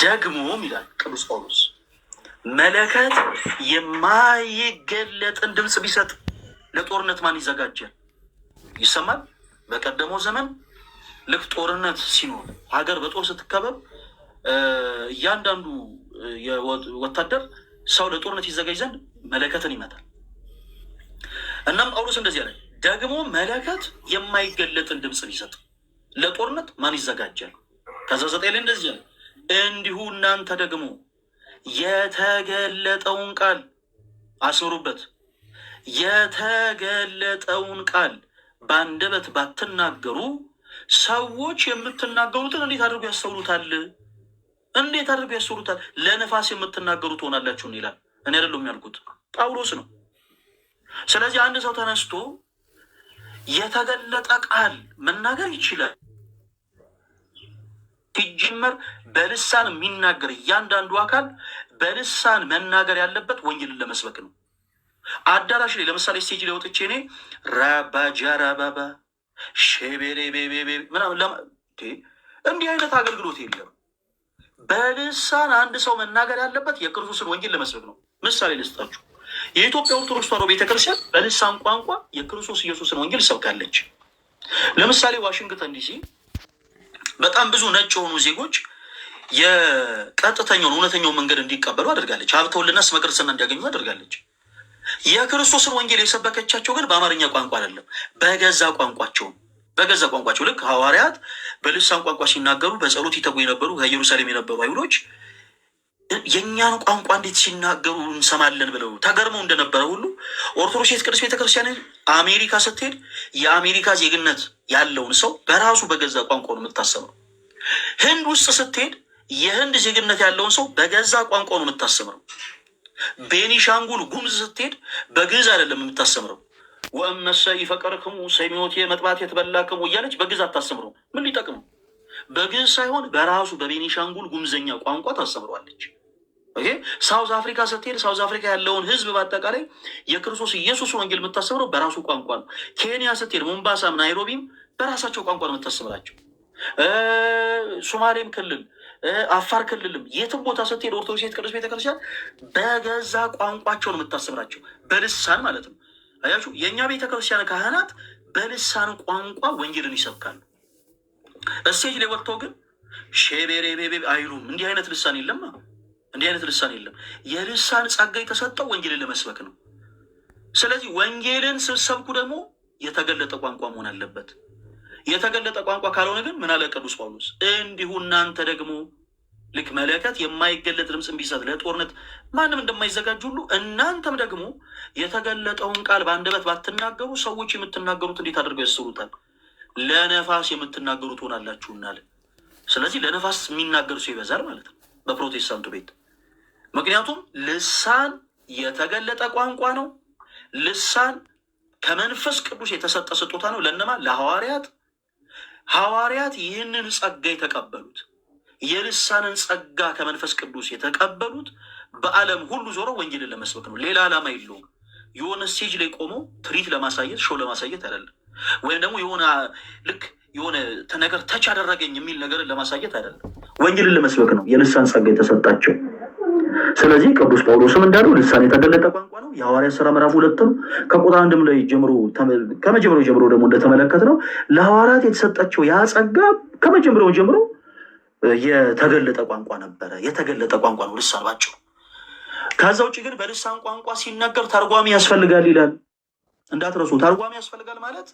ደግሞም ይላል ቅዱስ ጳውሎስ መለከት የማይገለጥን ድምፅ ቢሰጥ ለጦርነት ማን ይዘጋጃል? ይሰማል። በቀደመው ዘመን ልክ ጦርነት ሲኖር ሀገር በጦር ስትከበብ እያንዳንዱ ወታደር ሰው ለጦርነት ይዘጋጅ ዘንድ መለከትን ይመታል። እናም ጳውሎስ እንደዚህ አለ። ደግሞ መለከት የማይገለጥን ድምፅ ቢሰጥ ለጦርነት ማን ይዘጋጃል? ከዛ 9 ላይ እንደዚህ አለ። እንዲሁ እናንተ ደግሞ የተገለጠውን ቃል አስምሩበት፣ የተገለጠውን ቃል በአንደበት ባትናገሩ ሰዎች የምትናገሩትን እንዴት አድርገው ያስተውሉታል? እንዴት አድርገው ያስተውሉታል? ለነፋስ የምትናገሩ ትሆናላችሁ ይላል። እኔ አይደለም ያልኩት ጳውሎስ ነው። ስለዚህ አንድ ሰው ተነስቶ የተገለጠ ቃል መናገር ይችላል። ሲጀመር በልሳን የሚናገር እያንዳንዱ አካል በልሳን መናገር ያለበት ወንጌልን ለመስበክ ነው። አዳራሽ ላይ ለምሳሌ ስቴጅ ላይ ወጥቼ እኔ ራባጃራባባ ሼቤሬቤቤቤ ምናምን እንዲህ አይነት አገልግሎት የለም። በልሳን አንድ ሰው መናገር ያለበት የክርስቶስን ወንጌል ለመስበክ ነው። ምሳሌ ልስጣችሁ። የኢትዮጵያ ኦርቶዶክስ ተዋሕዶ ቤተክርስቲያን በልሳን ቋንቋ የክርስቶስ ኢየሱስን ወንጌል ሰብካለች። ለምሳሌ ዋሽንግተን ዲሲ በጣም ብዙ ነጭ የሆኑ ዜጎች የቀጥተኛውን እውነተኛውን መንገድ እንዲቀበሉ አድርጋለች። ሀብተ ወልድና ስመ ክርስትና እንዲያገኙ አድርጋለች። የክርስቶስን ወንጌል የሰበከቻቸው ግን በአማርኛ ቋንቋ አይደለም፣ በገዛ ቋንቋቸው ልክ ሐዋርያት በልሳን ቋንቋ ሲናገሩ በጸሎት ይተጉ የነበሩ ከኢየሩሳሌም የነበሩ አይሁዶች የእኛን ቋንቋ እንዴት ሲናገሩ እንሰማለን ብለው ተገርመው እንደነበረ ሁሉ ኦርቶዶክስ ቅድስት ቤተክርስቲያን አሜሪካ ስትሄድ የአሜሪካ ዜግነት ያለውን ሰው በራሱ በገዛ ቋንቋ ነው የምታስተምረው። ህንድ ውስጥ ስትሄድ የህንድ ዜግነት ያለውን ሰው በገዛ ቋንቋ ነው የምታስተምረው። ቤኒሻንጉል ጉምዝ ስትሄድ በግዕዝ አይደለም የምታስተምረው። ወእመሰ ይፈቀርክሙ ሰሚዖቴ መጥባት የተበላክሙ እያለች በግዕዝ አታስተምረው። ምን ሊጠቅም? በግዕዝ ሳይሆን በራሱ በቤኒሻንጉል ጉምዘኛ ቋንቋ ታስተምረዋለች። ሳውዝ አፍሪካ ስትሄድ ሳውዝ አፍሪካ ያለውን ህዝብ በአጠቃላይ የክርስቶስ ኢየሱስ ወንጌል የምታስተምረው በራሱ ቋንቋ ነው። ኬንያ ስትሄድ ሞምባሳም ናይሮቢም በራሳቸው ቋንቋ ነው የምታስተምራቸው። ሶማሌም ክልል አፋር ክልልም የትም ቦታ ስትሄድ ኦርቶዶክስ ቅዱስ ቤተክርስቲያን በገዛ ቋንቋቸው ነው የምታስተምራቸው፣ በልሳን ማለት ነው። አያችሁ፣ የእኛ ቤተክርስቲያን ካህናት በልሳን ቋንቋ ወንጌልን ይሰብካሉ። እስቴጅ ላይ ወጥተው ግን ሼቤሬቤቤ አይሉም። እንዲህ አይነት ልሳን የለም። የልሳን ጸጋ የተሰጠው ወንጌልን ለመስበክ ነው። ስለዚህ ወንጌልን ስትሰብኩ ደግሞ የተገለጠ ቋንቋ መሆን አለበት። የተገለጠ ቋንቋ ካልሆነ ግን ምን አለ ቅዱስ ጳውሎስ? እንዲሁ እናንተ ደግሞ ልክ መለከት የማይገለጥ ድምፅን ቢሰጥ ለጦርነት ማንም እንደማይዘጋጅ ሁሉ እናንተም ደግሞ የተገለጠውን ቃል በአንደበት ባትናገሩ ሰዎች የምትናገሩት እንዴት አድርገው ያስሩታል? ለነፋስ የምትናገሩ ትሆናላችሁና አለ። ስለዚህ ለነፋስ የሚናገር ሰው ይበዛል ማለት ነው በፕሮቴስታንቱ ቤት። ምክንያቱም ልሳን የተገለጠ ቋንቋ ነው። ልሳን ከመንፈስ ቅዱስ የተሰጠ ስጦታ ነው። ለእነማ? ለሐዋርያት። ሐዋርያት ይህንን ጸጋ የተቀበሉት የልሳንን ጸጋ ከመንፈስ ቅዱስ የተቀበሉት በዓለም ሁሉ ዞረው ወንጌልን ለመስበክ ነው። ሌላ ዓላማ የለውም። የሆነ ስቴጅ ላይ ቆመው ትርኢት ለማሳየት ሾው ለማሳየት አይደለም። ወይም ደግሞ የሆነ ልክ የሆነ ነገር ተች አደረገኝ የሚል ነገርን ለማሳየት አይደለም፣ ወንጌልን ለመስበክ ነው የልሳን ጸጋ የተሰጣቸው። ስለዚህ ቅዱስ ጳውሎስም እንዳለው ልሳን የተገለጠ ቋንቋ ነው። የሐዋርያት ሥራ ምዕራፍ 2 ከቁጥር 1 ላይ ጀምሮ ከመጀመሪያው ጀምሮ ደግሞ እንደተመለከት ነው ለሐዋርያት የተሰጣቸው ያ ጸጋ ከመጀመሪያው ጀምሮ የተገለጠ ቋንቋ ነበረ። የተገለጠ ቋንቋ ነው ልሳን ባጭሩ። ከዛ ውጭ ግን በልሳን ቋንቋ ሲነገር ተርጓሚ ያስፈልጋል ይላል። እንዳትረሱ፣ ተርጓሚ ያስፈልጋል ማለት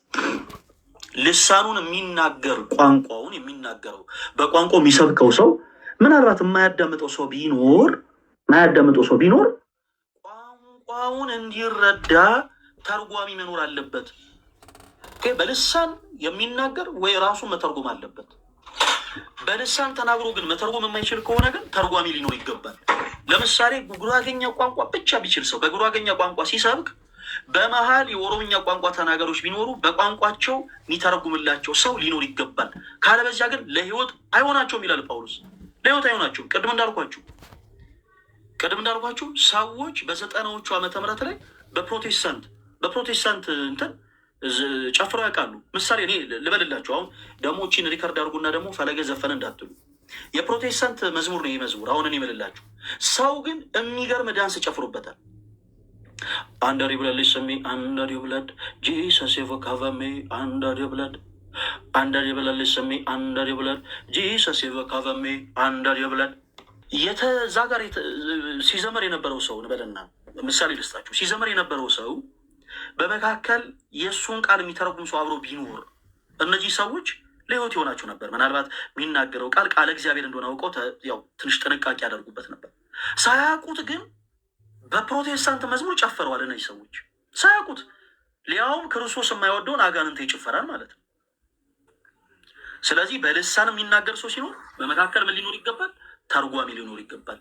ልሳኑን የሚናገር ቋንቋውን የሚናገረው በቋንቋው የሚሰብከው ሰው ምናልባት የማያዳምጠው ሰው ቢኖር ቋንቋውን እንዲረዳ ተርጓሚ መኖር አለበት። በልሳን የሚናገር ወይ ራሱን መተርጎም አለበት። በልሳን ተናግሮ ግን መተርጎም የማይችል ከሆነ ግን ተርጓሚ ሊኖር ይገባል። ለምሳሌ ጉራጌኛ ቋንቋ ብቻ ቢችል ሰው በጉራጌኛ ቋንቋ ሲሰብክ በመሀል የኦሮምኛ ቋንቋ ተናጋሪዎች ቢኖሩ በቋንቋቸው የሚተረጉምላቸው ሰው ሊኖር ይገባል። ካለበዚያ ግን ለሕይወት አይሆናቸውም ይላል ጳውሎስ። ለሕይወት አይሆናቸውም። ቅድም እንዳልኳችሁ ሰዎች በ90ዎቹ ዓመተ ምህረት ላይ በፕሮቴስታንት እንትን ጨፍረው ያውቃሉ። ምሳሌ እኔ ልበልላችሁ። አሁን ደግሞ ቺን ሪከርድ አድርጉና ደግሞ ፈለገ ዘፈነ እንዳትሉ። የፕሮቴስታንት መዝሙር ነው ይህ መዝሙር። አሁን እኔ እምልላችሁ ሰው ግን የሚገርም ዳንስ ጨፍሮበታል። Under your blood, listen me, under your blood, Jesus ever cover me, under your blood. Under your blood, listen me, under your blood, Jesus ever cover me, under your blood. የተዛ ጋር ሲዘመር የነበረው ሰው ንበልና ምሳሌ ልስጣችሁ። ሲዘመር የነበረው ሰው በመካከል የእሱን ቃል የሚተረጉም ሰው አብሮ ቢኖር እነዚህ ሰዎች ለሕይወት ይሆናችሁ ነበር። ምናልባት የሚናገረው ቃል እግዚአብሔር እንደሆነ አውቀው ያው ትንሽ ጥንቃቄ ያደርጉበት ነበር። ሳያውቁት ግን በፕሮቴስታንት መዝሙር ጨፈረዋል። እነዚህ ሰዎች ሳያውቁት፣ ሊያውም ክርስቶስ የማይወደውን አጋንንት ይጨፈራል ማለት ነው። ስለዚህ በልሳን የሚናገር ሰው ሲኖር በመካከል ምን ሊኖር ይገባል? ተርጓሚ ሊኖር ይገባል።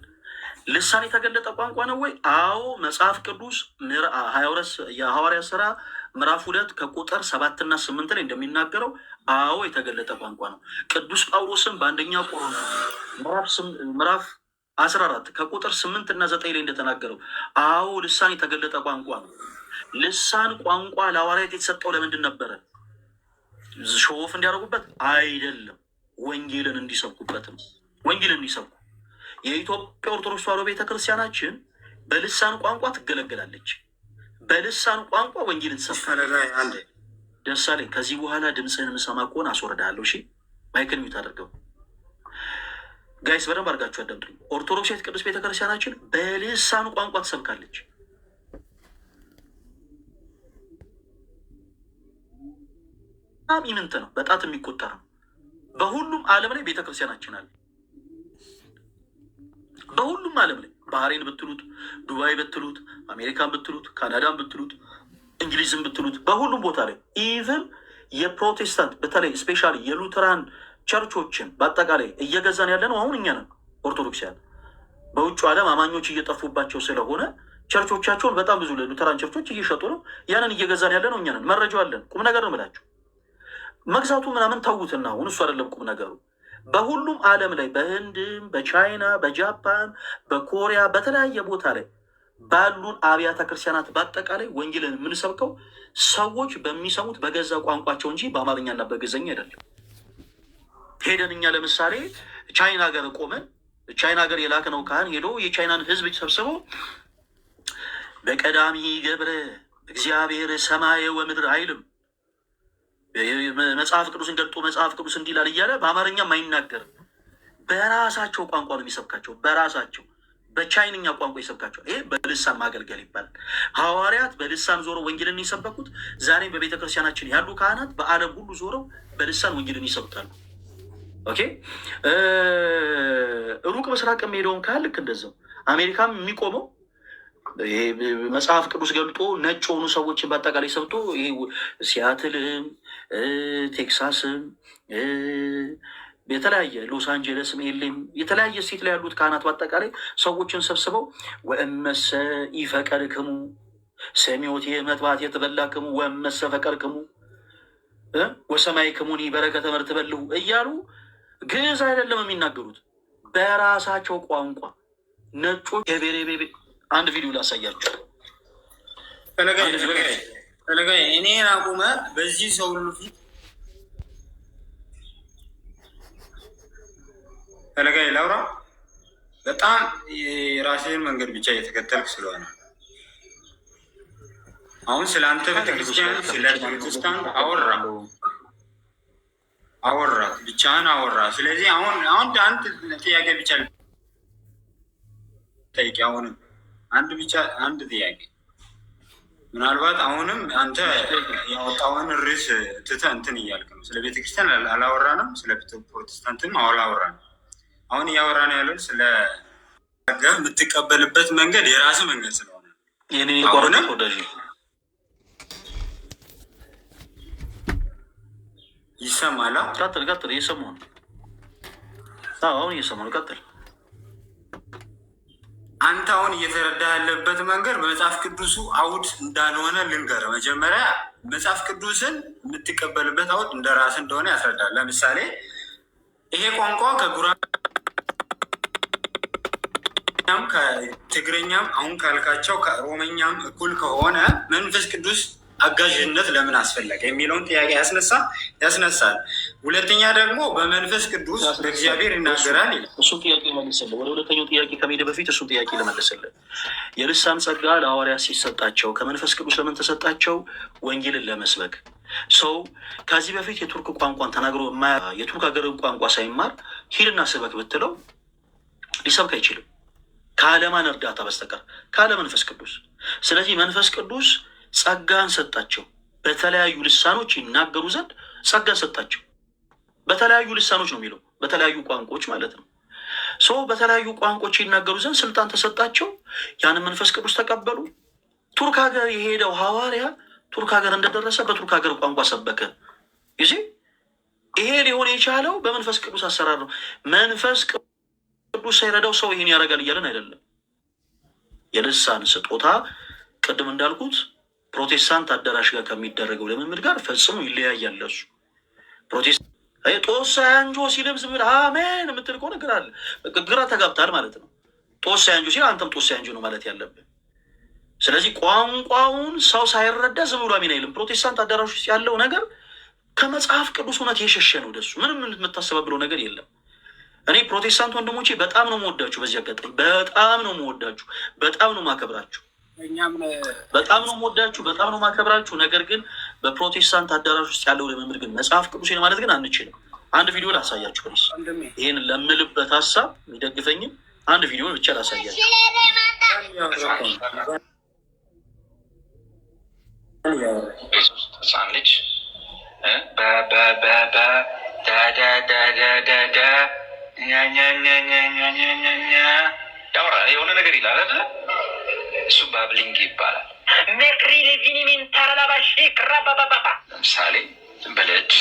ልሳን የተገለጠ ቋንቋ ነው ወይ? አዎ። መጽሐፍ ቅዱስ የሐዋርያት ሥራ ምዕራፍ 2 ከቁጥር 7 እና 8 ላይ እንደሚናገረው አዎ የተገለጠ ቋንቋ ነው። ቅዱስ ጳውሎስም በአንደኛ ቆሮንቶስ ምዕራፍ 14 ከቁጥር 8 እና 9 ላይ እንደተናገረው አዎ ልሳን የተገለጠ ቋንቋ ነው። ልሳን ቋንቋ ለሐዋርያት የተሰጠው ለምንድን ነበረ? ሾፍ እንዲያደርጉበት አይደለም፣ ወንጌልን እንዲሰብኩበትም። ወንጌልን እንዲሰብኩ የኢትዮጵያ ኦርቶዶክስ ተዋሕዶ ቤተክርስቲያናችን በልሳን ቋንቋ ትገለገላለች። በልሳን ቋንቋ ወንጌልን ትሰብካለች። ደሳለኝ ከዚህ በኋላ ድምፅህን የምሰማ ከሆነ አስወርድሃለሁ። እሺ፣ ማይክን ሚውት አድርገው። ጋይስ በደንብ አድርጋችሁ አዳምጡኝ። ኦርቶዶክሳዊት ቅዱስ ቤተክርስቲያናችን በልሳን ቋንቋ ትሰብካለች። በጣም ኢምንት ነው፣ በጣት የሚቆጠር ነው። በሁሉም ዓለም ላይ ቤተክርስቲያናችን አለ። በሁሉም ዓለም ላይ ባህሬን ብትሉት፣ ዱባይ ብትሉት፣ አሜሪካን ብትሉት፣ ካናዳን ብትሉት፣ እንግሊዝን ብትሉት፣ በሁሉም ቦታ ላይ ኢቨን የፕሮቴስታንት በተለይ ስፔሻሊ የሉተራን ቸርቾችን በአጠቃላይ እየገዛን ያለ ነው አሁን እኛ ነን ኦርቶዶክሲያን። በውጭ ዓለም አማኞች እየጠፉባቸው ስለሆነ ቸርቾቻቸውን በጣም ብዙ ሉተራን ቸርቾች እየሸጡ ነው። ያንን እየገዛን ያለ ነው እኛ ነን። መረጃው አለን። ቁም ነገር ነው የምላችሁ። መግዛቱ ምናምን ተዉትና አሁን እሱ አይደለም ቁም ነገሩ። በሁሉም ዓለም ላይ በህንድም፣ በቻይና፣ በጃፓን፣ በኮሪያ በተለያየ ቦታ ላይ ባሉን አብያተ ክርስቲያናት በአጠቃላይ ወንጌልን የምንሰብከው ሰዎች በሚሰሙት በገዛ ቋንቋቸው እንጂ በአማርኛና በግዕዝኛ አይደለም። ሄደን እኛ ለምሳሌ ቻይና ሀገር ቆመን ቻይና ሀገር የላክነው ካህን ሄዶ የቻይናን ህዝብ ሰብስበው በቀዳሚ ገብረ እግዚአብሔር ሰማየ ወምድር አይልም። መጽሐፍ ቅዱስን ገልጦ መጽሐፍ ቅዱስ እንዲላል እያለ በአማርኛም አይናገርም። በራሳቸው ቋንቋ ነው የሚሰብካቸው። በራሳቸው በቻይንኛ ቋንቋ ይሰብካቸው። ይሄ በልሳን ማገልገል ይባላል። ሐዋርያት በልሳን ዞረው ወንጌልን የሰበኩት። ዛሬ በቤተ ክርስቲያናችን ያሉ ካህናት በዓለም ሁሉ ዞረው በልሳን ወንጌልን ይሰብካሉ። ኦኬ። ሩቅ ምስራቅ የሚሄደውን ካህል ልክ እንደዛው አሜሪካም የሚቆመው መጽሐፍ ቅዱስ ገልጦ ነጭ የሆኑ ሰዎችን በአጠቃላይ ሰብቶ ይሄ ሲያትልም፣ ቴክሳስም፣ የተለያየ ሎስ አንጀለስም፣ ኤሌም የተለያየ ሴት ላይ ያሉት ካህናት በአጠቃላይ ሰዎችን ሰብስበው ወእመሰ ኢፈቀድክሙ ሰሚዖት መጥባት የተበላክሙ ወእመሰ ፈቀድክሙ ወሰማይክሙኒ በረከተ ምድር ትበልዑ እያሉ ግዕዝ አይደለም የሚናገሩት በራሳቸው ቋንቋ ነጮች። አንድ ቪዲዮ ላሳያችሁ። ፈለጋይ እኔን አቁመ በዚህ ሰው ሁሉ ፊት ፈለጋይ ላውራ። በጣም የራሴን መንገድ ብቻ እየተከተልክ ስለሆነ አሁን ስለ አንተ ቤተክርስቲያን ስለ ፕሮቴስታንት አወራ ብቻህን አወራ። ስለዚህ አሁን አንድ ጥያቄ ብቻ ጠይቄ አሁንም አንድ ጥያቄ ምናልባት አሁንም አንተ ያወጣውን ርዕስ ትተህ እንትን እያልክ ነው። ስለ ቤተክርስቲያን አላወራንም፣ ስለ ፕሮቴስታንትም አላወራንም። አሁን እያወራን ያለን ስለ የምትቀበልበት መንገድ የራስህ መንገድ ስለሆነ ይሰማል። ቀጥል። እየሰማሁ ነው። አሁን እየሰማሁ ነው። ቀጥል። አንተ አሁን እየተረዳ ያለበት መንገድ በመጽሐፍ ቅዱሱ አውድ እንዳልሆነ ልንገር። መጀመሪያ መጽሐፍ ቅዱስን የምትቀበልበት አውድ እንደ ራስ እንደሆነ ያስረዳል። ለምሳሌ ይሄ ቋንቋ ከጉራኛም ከትግረኛም አሁን ካልካቸው ከሮመኛም እኩል ከሆነ መንፈስ ቅዱስ አጋዥነት ለምን አስፈለገ የሚለውን ጥያቄ ያስነሳል። ሁለተኛ ደግሞ በመንፈስ ቅዱስ እግዚአብሔር ይናገራል ይላል። እሱን ጥያቄ መልስልህ። ወደ ሁለተኛው ጥያቄ ከመሄድ በፊት እሱን ጥያቄ ልመልስልህ። የልሳን ጸጋ ለሐዋርያት ሲሰጣቸው ከመንፈስ ቅዱስ ለምን ተሰጣቸው? ወንጌልን ለመስበክ። ሰው ከዚህ በፊት የቱርክ ቋንቋን ተናግሮ የቱርክ ሀገርን ቋንቋ ሳይማር ሂድና ስበክ ብትለው ሊሰብክ አይችልም፣ ከዓለማን እርዳታ በስተቀር ካለ መንፈስ ቅዱስ። ስለዚህ መንፈስ ቅዱስ ጸጋን ሰጣቸው፣ በተለያዩ ልሳኖች ይናገሩ ዘንድ ጸጋን ሰጣቸው። በተለያዩ ልሳኖች ነው የሚለው፣ በተለያዩ ቋንቋዎች ማለት ነው። ሰው በተለያዩ ቋንቋዎች ይናገሩ ዘንድ ስልጣን ተሰጣቸው። ያንን መንፈስ ቅዱስ ተቀበሉ። ቱርክ ሀገር የሄደው ሐዋርያ ቱርክ ሀገር እንደደረሰ በቱርክ ሀገር ቋንቋ ሰበከ። ይሄ ሊሆን የቻለው በመንፈስ ቅዱስ አሰራር ነው። መንፈስ ቅዱስ ሳይረዳው ሰው ይሄን ያደርጋል እያለን አይደለም። የልሳን ስጦታ ቅድም እንዳልኩት ፕሮቴስታንት አዳራሽ ጋር ከሚደረገው ልምምድ ጋር ፈጽሞ ይለያያል። ለሱ ጦሳ ያንጆ ሲልም ዝም ብለህ አሜን የምትል ከሆነ ግራ ተጋብታል ማለት ነው። ጦሳ ያንጆ ሲል አንተም ጦሳ ያንጆ ነው ማለት ያለብህ። ስለዚህ ቋንቋውን ሰው ሳይረዳ ዝም ብሎ አሜን አይልም። ፕሮቴስታንት አዳራሽ ውስጥ ያለው ነገር ከመጽሐፍ ቅዱስ እውነት የሸሸ ነው። ደሱ ምንም የምታስተባብለው ነገር የለም። እኔ ፕሮቴስታንት ወንድሞቼ በጣም ነው የምወዳችሁ። በዚህ አጋጣሚ በጣም ነው የምወዳችሁ፣ በጣም ነው የማከብራችሁ፣ በጣም ነው የምወዳችሁ፣ በጣም ነው የማከብራችሁ። ነገር ግን በፕሮቴስታንት አዳራሽ ውስጥ ያለው ልምምድ ግን መጽሐፍ ቅዱስ ማለት ግን አንችልም። አንድ ቪዲዮ ላሳያችሁ። ፕሊስ ይህን ለምልበት ሀሳብ የሚደግፈኝም አንድ ቪዲዮ ብቻ ላሳያችሁ። ህፃን ልጅ ያወራ የሆነ ነገር ይላል አይደለ? እሱ ባብሊንግ ይባላል። ለምሳሌ ዝም በለች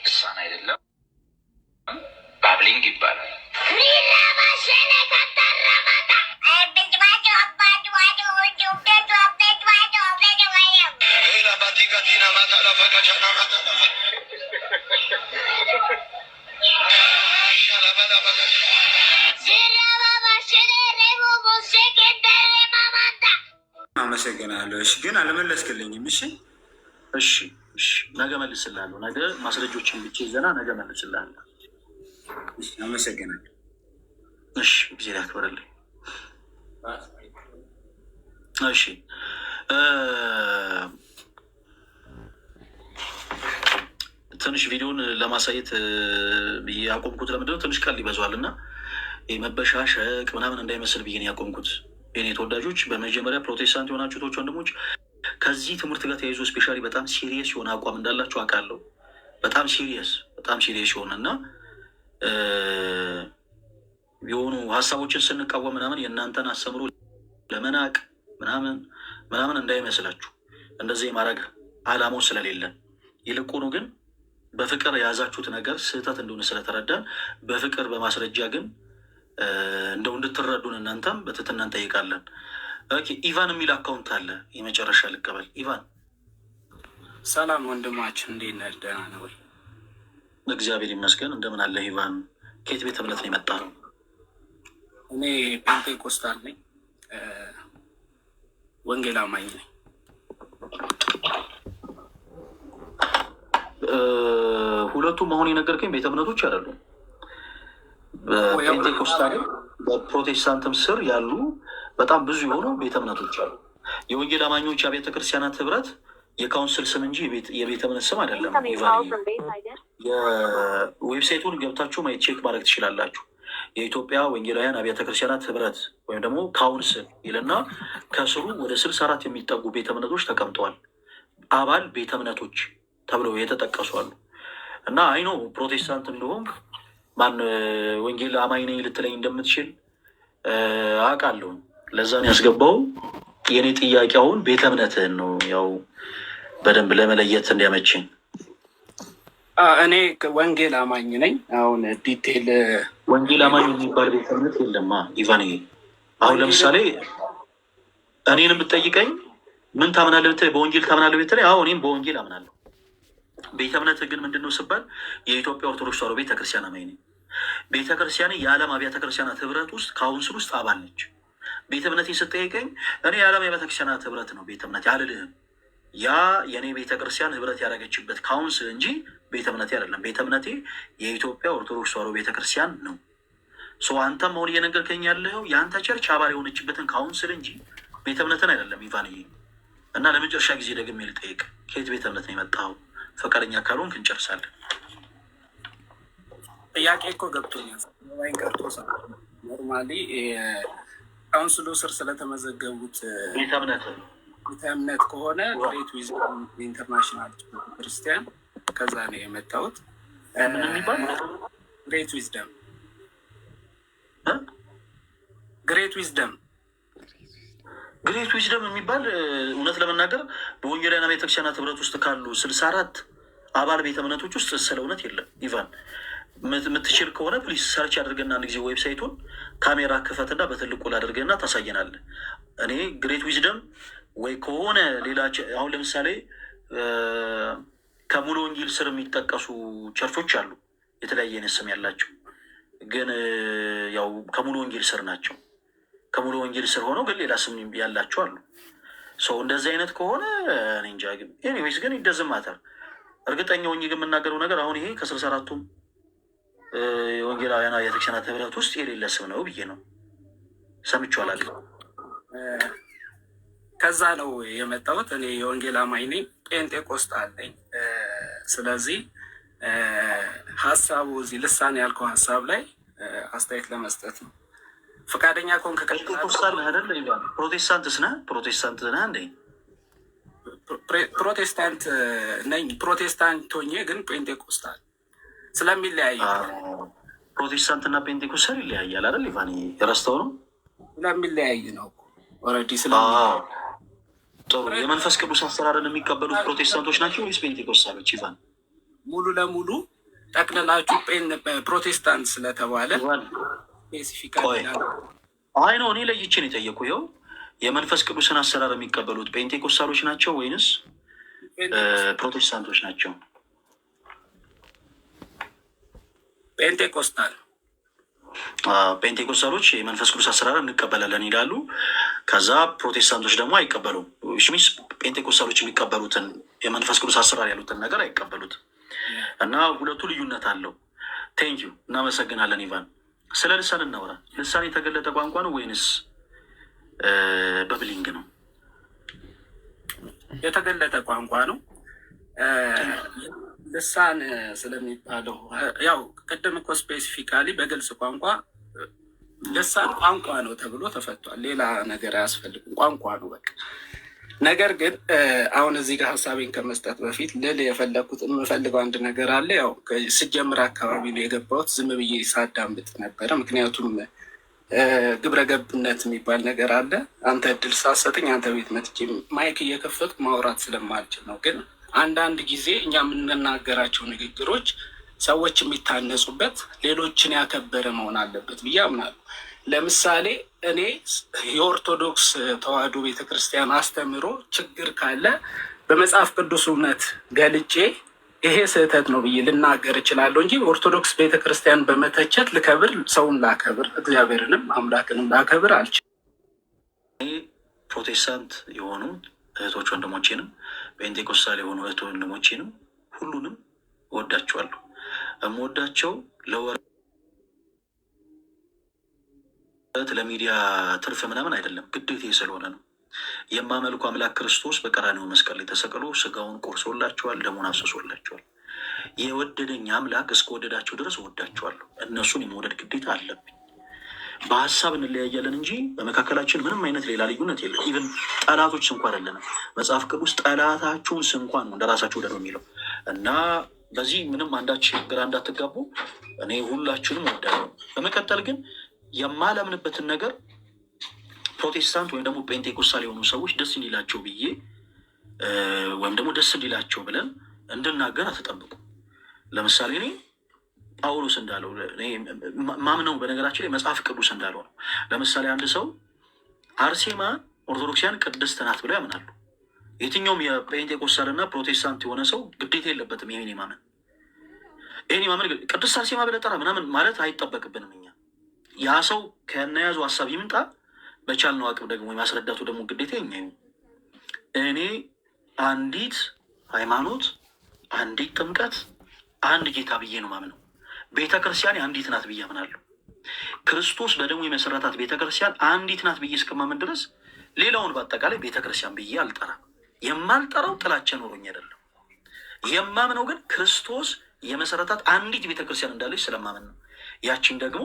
እሷን አይደለም፣ ባብሊንግ ይባላል። አመሰግናለሁ። እሺ ግን አልመለስክልኝም። እሺ ነገ መልስልሃለሁ። ነገ ማስረጆችን ብቻ ይዘና ነገ መልስልሃለሁ። አመሰግናለሁ። እሺ ጊዜ ያክብርልኝ። እሺ ትንሽ ቪዲዮን ለማሳየት ያቆምኩት ለምንድን ነው? ትንሽ ቀል ይበዛዋል እና መበሻሸቅ ምናምን እንዳይመስል ብዬ ነው ያቆምኩት። የኔ ተወዳጆች፣ በመጀመሪያ ፕሮቴስታንት የሆናችሁ ቶች ወንድሞች ከዚህ ትምህርት ጋር ተያይዞ ስፔሻሊ በጣም ሲሪየስ የሆነ አቋም እንዳላችሁ አውቃለሁ። በጣም ሲሪየስ የሆነ እና የሆኑ ሀሳቦችን ስንቃወም ምናምን የእናንተን አስተምሮ ለመናቅ ምናምን እንዳይመስላችሁ። እንደዚህ የማድረግ አላማው ስለሌለን ይልቁኑ ግን በፍቅር የያዛችሁት ነገር ስህተት እንደሆነ ስለተረዳን በፍቅር በማስረጃ ግን እንደው እንድትረዱን እናንተም በትህትና እንጠይቃለን። ኢቫን የሚል አካውንት አለ። የመጨረሻ ልቀበል። ኢቫን ሰላም ወንድማችን፣ እንዴት ነህ? ደህና ነህ ወይ? እግዚአብሔር ይመስገን። እንደምን አለ ኢቫን? ከየት ቤተ እምነት ነው የመጣ ነው? እኔ ፔንቴኮስታል ነኝ፣ ወንጌል አማኝ ነኝ። ሁለቱም አሁን የነገርከኝ ቤተ እምነቶች አይደሉም። በፔንቴኮስታል በፕሮቴስታንትም ስር ያሉ በጣም ብዙ የሆኑ ቤተ እምነቶች አሉ። የወንጌል አማኞች አብያተ ክርስቲያናት ህብረት የካውንስል ስም እንጂ የቤተ እምነት ስም አይደለም። የዌብሳይቱን ገብታችሁ ማየት ቼክ ማድረግ ትችላላችሁ። የኢትዮጵያ ወንጌላውያን አብያተ ክርስቲያናት ህብረት ወይም ደግሞ ካውንስል ይልና ከስሩ ወደ 64 የሚጠጉ ቤተ እምነቶች ተቀምጠዋል። አባል ቤተ እምነቶች ተብለው የተጠቀሱ አሉ። እና አይኖ ፕሮቴስታንት እንደሆን ማን ወንጌል አማኝ ነኝ ልትለኝ እንደምትችል አውቃለሁ። ለዛን ያስገባው የእኔ ጥያቄውን ቤተ እምነትህን ነው፣ ያው በደንብ ለመለየት እንዲያመችኝ። እኔ ወንጌል አማኝ ነኝ። አሁን ዲቴል ወንጌል አማኝ የሚባል ቤተ እምነት የለማ ኢቫን። አሁን ለምሳሌ እኔን የምትጠይቀኝ ምን ታምናለህ ብትለኝ፣ በወንጌል ታምናለህ ብትለኝ፣ አዎ እኔም በወንጌል አምናለሁ። ቤተ እምነት ግን ምንድን ነው ስባል የኢትዮጵያ ኦርቶዶክስ ተዋሕዶ ቤተክርስቲያን አማኝ ነኝ። ቤተክርስቲያን የዓለም አብያተ ክርስቲያናት ህብረት ውስጥ ካውንስል ውስጥ አባል ነች። ቤተ እምነቴን ስጠይቀኝ እኔ የዓለም አብያተ ክርስቲያናት ህብረት ነው ቤተ እምነቴ አልልህም። ያ የእኔ ቤተክርስቲያን ህብረት ያደረገችበት ካውንስል እንጂ ቤተ እምነቴ አይደለም። ቤተ እምነቴ የኢትዮጵያ ኦርቶዶክስ ተዋሕዶ ቤተክርስቲያን ነው። አንተም አሁን እየነገርከኝ ያለው የአንተ ቸርች አባል የሆነችበትን ካውንስል እንጂ ቤተ እምነትን አይደለም ኢቫንዬ። እና ለመጨረሻ ጊዜ ደግሜ ልጠይቅ፣ ከየት ቤተ እምነት ነው የመጣኸው? ፈቃደኛ ካልሆንክ እንጨርሳለን። ጥያቄ እኮ ገብቶኛል። ዋይን ቀርቶ ኖርማሊ ካውንስሉ ስር ስለተመዘገቡት ቤተ እምነት ከሆነ ግሬት ዊዝደም ኢንተርናሽናል ክርስቲያን ከዛ ነው የመጣሁት። ምን የሚባል ግሬት ዊዝደም ግሬት ዊዝደም የሚባል እውነት ለመናገር በወንጌላውያን አብያተ ክርስቲያናት ህብረት ውስጥ ካሉ 64 አባል ቤተ እምነቶች ውስጥ ስለ እውነት የለም። ኢቫን የምትችል ከሆነ ፕሊስ ሰርች አድርገና አንድ ጊዜ ዌብሳይቱን ካሜራ ክፈትና በትልቁ ላድርገና ታሳየናለህ። እኔ ግሬት ዊዝደም ወይ ከሆነ ሌላ አሁን ለምሳሌ ከሙሉ ወንጌል ስር የሚጠቀሱ ቸርቾች አሉ፣ የተለያየ አይነት ስም ያላቸው ግን ያው ከሙሉ ወንጌል ስር ናቸው። ከሙሉ ወንጌል ስር ሆነው ግን ሌላ ስም ያላቸው አሉ። እንደዚህ አይነት ከሆነ እኔ እንጃ። ግን ኤኒዌይስ ግን ይደዝማታል። እርግጠኛ ሆኜ ግን የምናገረው ነገር አሁን ይሄ ከ64ቱም የወንጌላውያን አብያተ ክርስቲያናት ህብረት ውስጥ የሌለ ስም ነው ብዬ ነው ሰምቼው አላውቅም። ከዛ ነው የመጣሁት። እኔ የወንጌል አማኝ ነኝ፣ ጴንጤቆስጣል ነኝ። ስለዚህ ሀሳቡ እዚህ ልሳን ያልከው ሀሳብ ላይ አስተያየት ለመስጠት ነው። ፈቃደኛ ከሆንክ ጴንጤቆስጣል ነህ አይደል? ፕሮቴስታንትስ ነህ? ፕሮቴስታንት ነህ እንዴ? ፕሮቴስታንት ነኝ። ፕሮቴስታንት ሆኜ ግን ጴንጤቆስጣል ስለሚለያይ ፕሮቴስታንት እና ጴንጤቆስጣል ይለያያል አይደል? ኢቫን የረስተው ነው ስለሚለያይ ነው ኦልሬዲ ጥሩ። የመንፈስ ቅዱስ አሰራርን የሚቀበሉት ፕሮቴስታንቶች ናቸው ወይስ ጴንጤቆስጣሎች? ኢቫን ሙሉ ለሙሉ ጠቅልላችሁ ፕሮቴስታንት ስለተባለ ስፔሲፊካሊ አይ ነው እኔ ለይችን የጠየቁ ይኸው የመንፈስ ቅዱስን አሰራር የሚቀበሉት ጴንጤቆስጣሎች ናቸው ወይንስ ፕሮቴስታንቶች ናቸው? ጴንጤቆስጣሎች የመንፈስ ቅዱስ አሰራር እንቀበላለን ይላሉ። ከዛ ፕሮቴስታንቶች ደግሞ አይቀበሉም። ሽሚስ ጴንጤቆስጣሎች የሚቀበሉትን የመንፈስ ቅዱስ አሰራር ያሉትን ነገር አይቀበሉትም። እና ሁለቱ ልዩነት አለው። ቴንኪዩ፣ እናመሰግናለን ኢቫን። ስለ ልሳን እናውራ። ልሳን የተገለጠ ቋንቋ ነው ወይንስ በብሊንግ ነው? የተገለጠ ቋንቋ ነው። ልሳን ስለሚባለው ያው ቅድም እኮ ስፔሲፊካሊ በግልጽ ቋንቋ ልሳን ቋንቋ ነው ተብሎ ተፈቷል። ሌላ ነገር አያስፈልግም፣ ቋንቋ ነው በቃ። ነገር ግን አሁን እዚህ ጋር ሀሳቤን ከመስጠት በፊት ልል የምፈልገው አንድ ነገር አለ። ያው ስጀምር አካባቢ ነው የገባሁት፣ ዝም ብዬ ሳዳምጥ ነበረ። ምክንያቱም ግብረ ገብነት የሚባል ነገር አለ። አንተ እድል ሳሰጥኝ አንተ ቤት መጥቼ ማይክ እየከፈቱ ማውራት ስለማልችል ነው። ግን አንዳንድ ጊዜ እኛ የምንናገራቸው ንግግሮች ሰዎች የሚታነጹበት፣ ሌሎችን ያከበረ መሆን አለበት ብዬ አምናለሁ። ለምሳሌ እኔ የኦርቶዶክስ ተዋሕዶ ቤተክርስቲያን አስተምህሮ ችግር ካለ በመጽሐፍ ቅዱስ እውነት ገልጬ ይሄ ስህተት ነው ብዬ ልናገር እችላለሁ እንጂ ኦርቶዶክስ ቤተክርስቲያን በመተቸት ልከብር፣ ሰውን ላከብር፣ እግዚአብሔርንም አምላክንም ላከብር አልችልም። ፕሮቴስታንት የሆኑ እህቶች ወንድሞቼንም ጴንጤቆስታል የሆኑ እህት ወንድሞቼንም ሁሉንም እወዳቸዋለሁ። የምወዳቸው ለወረት ለሚዲያ ትርፍ ምናምን አይደለም፣ ግዴታ ስለሆነ ነው። የማመልኩ አምላክ ክርስቶስ በቀራንዮ መስቀል ላይ ተሰቅሎ ስጋውን ቆርሶላቸዋል፣ ደሙን አፍስሶላቸዋል። የወደደኝ አምላክ እስከወደዳቸው ድረስ እወዳቸዋለሁ። እነሱን የመውደድ ግዴታ አለብኝ። በሀሳብ እንለያያለን እንጂ በመካከላችን ምንም አይነት ሌላ ልዩነት የለም። ኢቨን ጠላቶች እንኳ አይደለንም። መጽሐፍ ቅዱስ ጠላታችሁን እንኳን ነው እንደራሳችሁ ውደዱ የሚለው እና በዚህ ምንም አንዳች ግራ እንዳትጋቡ እኔ ሁላችሁንም እወዳለሁ። በመቀጠል ግን የማላምንበትን ነገር ፕሮቴስታንት ወይም ደግሞ ጴንጤቆስታል የሆኑ ሰዎች ደስ እንዲላቸው ብዬ ወይም ደግሞ ደስ እንዲላቸው ብለን እንድናገር አትጠብቁ። ለምሳሌ እኔ ጳውሎስ እንዳለው ማምነው በነገራችን ላይ መጽሐፍ ቅዱስ እንዳለው ነው። ለምሳሌ አንድ ሰው አርሴማ ኦርቶዶክሲያን ቅድስት ናት ብለው ያምናሉ። የትኛውም የጴንጤቆስታልና ፕሮቴስታንት የሆነ ሰው ግዴታ የለበትም ይሄን ማመን። ቅድስት አርሴማ ብለህ ጥራ ምናምን ማለት አይጠበቅብንም እኛ። ያ ሰው ከነያዙ ሀሳብ ይምጣ፣ በቻልነው አቅም ደግሞ የማስረዳቱ ደግሞ ግዴታ የኛ ይሁን። እኔ አንዲት ሃይማኖት፣ አንዲት ጥምቀት፣ አንድ ጌታ ብዬ ነው ማምነው። ቤተክርስቲያን አንዲት ናት ብዬ አምናለሁ። ክርስቶስ በደሙ የመሰረታት ቤተክርስቲያን አንዲት ናት ብዬ እስከማምን ድረስ ሌላውን በአጠቃላይ ቤተክርስቲያን ብዬ አልጠራም። የማልጠራው ጥላቻ ኖሮኝ አይደለም። የማምነው ግን ክርስቶስ የመሰረታት አንዲት ቤተክርስቲያን እንዳለች ስለማምን ነው። ያችን ደግሞ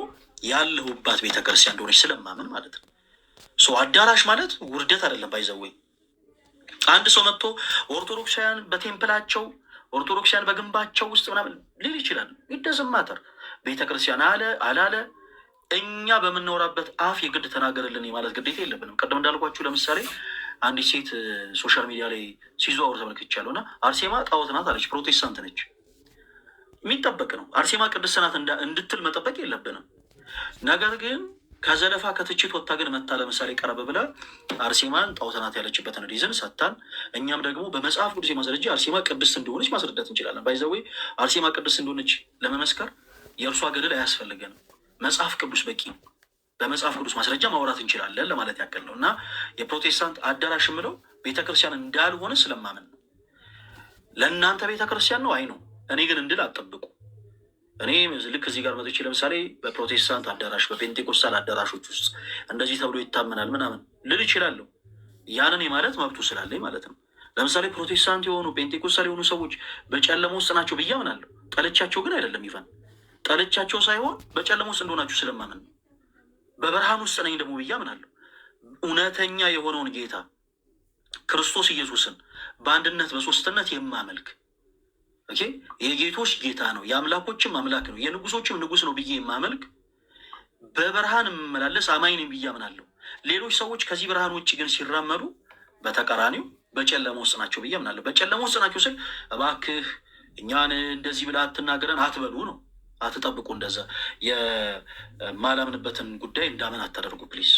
ያለሁባት ቤተክርስቲያን እንደሆነች ስለማምን ማለት ነው። አዳራሽ ማለት ውርደት አይደለም። ባይዘወይ አንድ ሰው መጥቶ ኦርቶዶክሳውያን በቴምፕላቸው ኦርቶዶክሳውያን በግንባቸው ውስጥ ምናምን ሊል ይችላል። ይደዝማተር ቤተክርስቲያን አለ አላለ እኛ በምናወራበት አፍ የግድ ተናገርልን ማለት ግዴታ የለብንም። ቀደም እንዳልኳችሁ ለምሳሌ አንዲት ሴት ሶሻል ሚዲያ ላይ ሲዘዋወር ተመልክቻለሁ እና አርሴማ ጣዖት ናት አለች። ፕሮቴስታንት ነች። የሚጠበቅ ነው። አርሴማ ቅድስት ናት እንድትል መጠበቅ የለብንም። ነገር ግን ከዘለፋ ከትችት ወጥታ ግን መታ ለምሳሌ ቀረብ ብላ አርሴማን ጣዖት ናት ያለችበትን ሪዝን ሰጥታን እኛም ደግሞ በመጽሐፍ ቅዱስ ማስረጃ አርሴማ ቅድስት እንደሆነች ማስረዳት እንችላለን። ባይዘዌ አርሴማ ቅድስት እንደሆነች ለመመስከር የእርሷ ገድል አያስፈልገንም። መጽሐፍ ቅዱስ በቂ ነው። በመጽሐፍ ቅዱስ ማስረጃ ማውራት እንችላለን ለማለት ያክል ነው። እና የፕሮቴስታንት አዳራሽ የምለው ቤተክርስቲያን እንዳልሆነ ስለማምን ነው። ለእናንተ ቤተክርስቲያን ነው አይ ነው። እኔ ግን እንድል አትጠብቁ። እኔ ልክ እዚህ ጋር መጥቼ ለምሳሌ በፕሮቴስታንት አዳራሽ በፔንቴኮስታል አዳራሾች ውስጥ እንደዚህ ተብሎ ይታመናል ምናምን ልል ይችላለሁ። ያንን ማለት መብቱ ስላለኝ ማለት ነው። ለምሳሌ ፕሮቴስታንት የሆኑ ፔንቴኮስታል የሆኑ ሰዎች በጨለማ ውስጥ ናቸው ብዬ አምናለሁ። ጠልቻቸው ግን አይደለም። ይፈን ጠልቻቸው ሳይሆን በጨለማ ውስጥ እንደሆናችሁ ስለማምን ነው። በብርሃን ውስጥ ነኝ ደግሞ ብዬ አምናለሁ። እውነተኛ የሆነውን ጌታ ክርስቶስ ኢየሱስን በአንድነት በሶስትነት የማመልክ የጌቶች ጌታ ነው፣ የአምላኮችም አምላክ ነው፣ የንጉሶችም ንጉስ ነው ብዬ የማመልክ በብርሃን የምመላለስ አማኝ ነኝ ብዬ አምናለሁ። ሌሎች ሰዎች ከዚህ ብርሃን ውጭ ግን ሲራመዱ በተቃራኒው በጨለማ ውስጥ ናቸው ብዬ አምናለሁ። በጨለማ ውስጥ ናቸው ስል እባክህ እኛን እንደዚህ ብለህ አትናገረን አትበሉ ነው። አትጠብቁ። እንደዛ የማላምንበትን ጉዳይ እንዳምን አታደርጉ ፕሊዝ።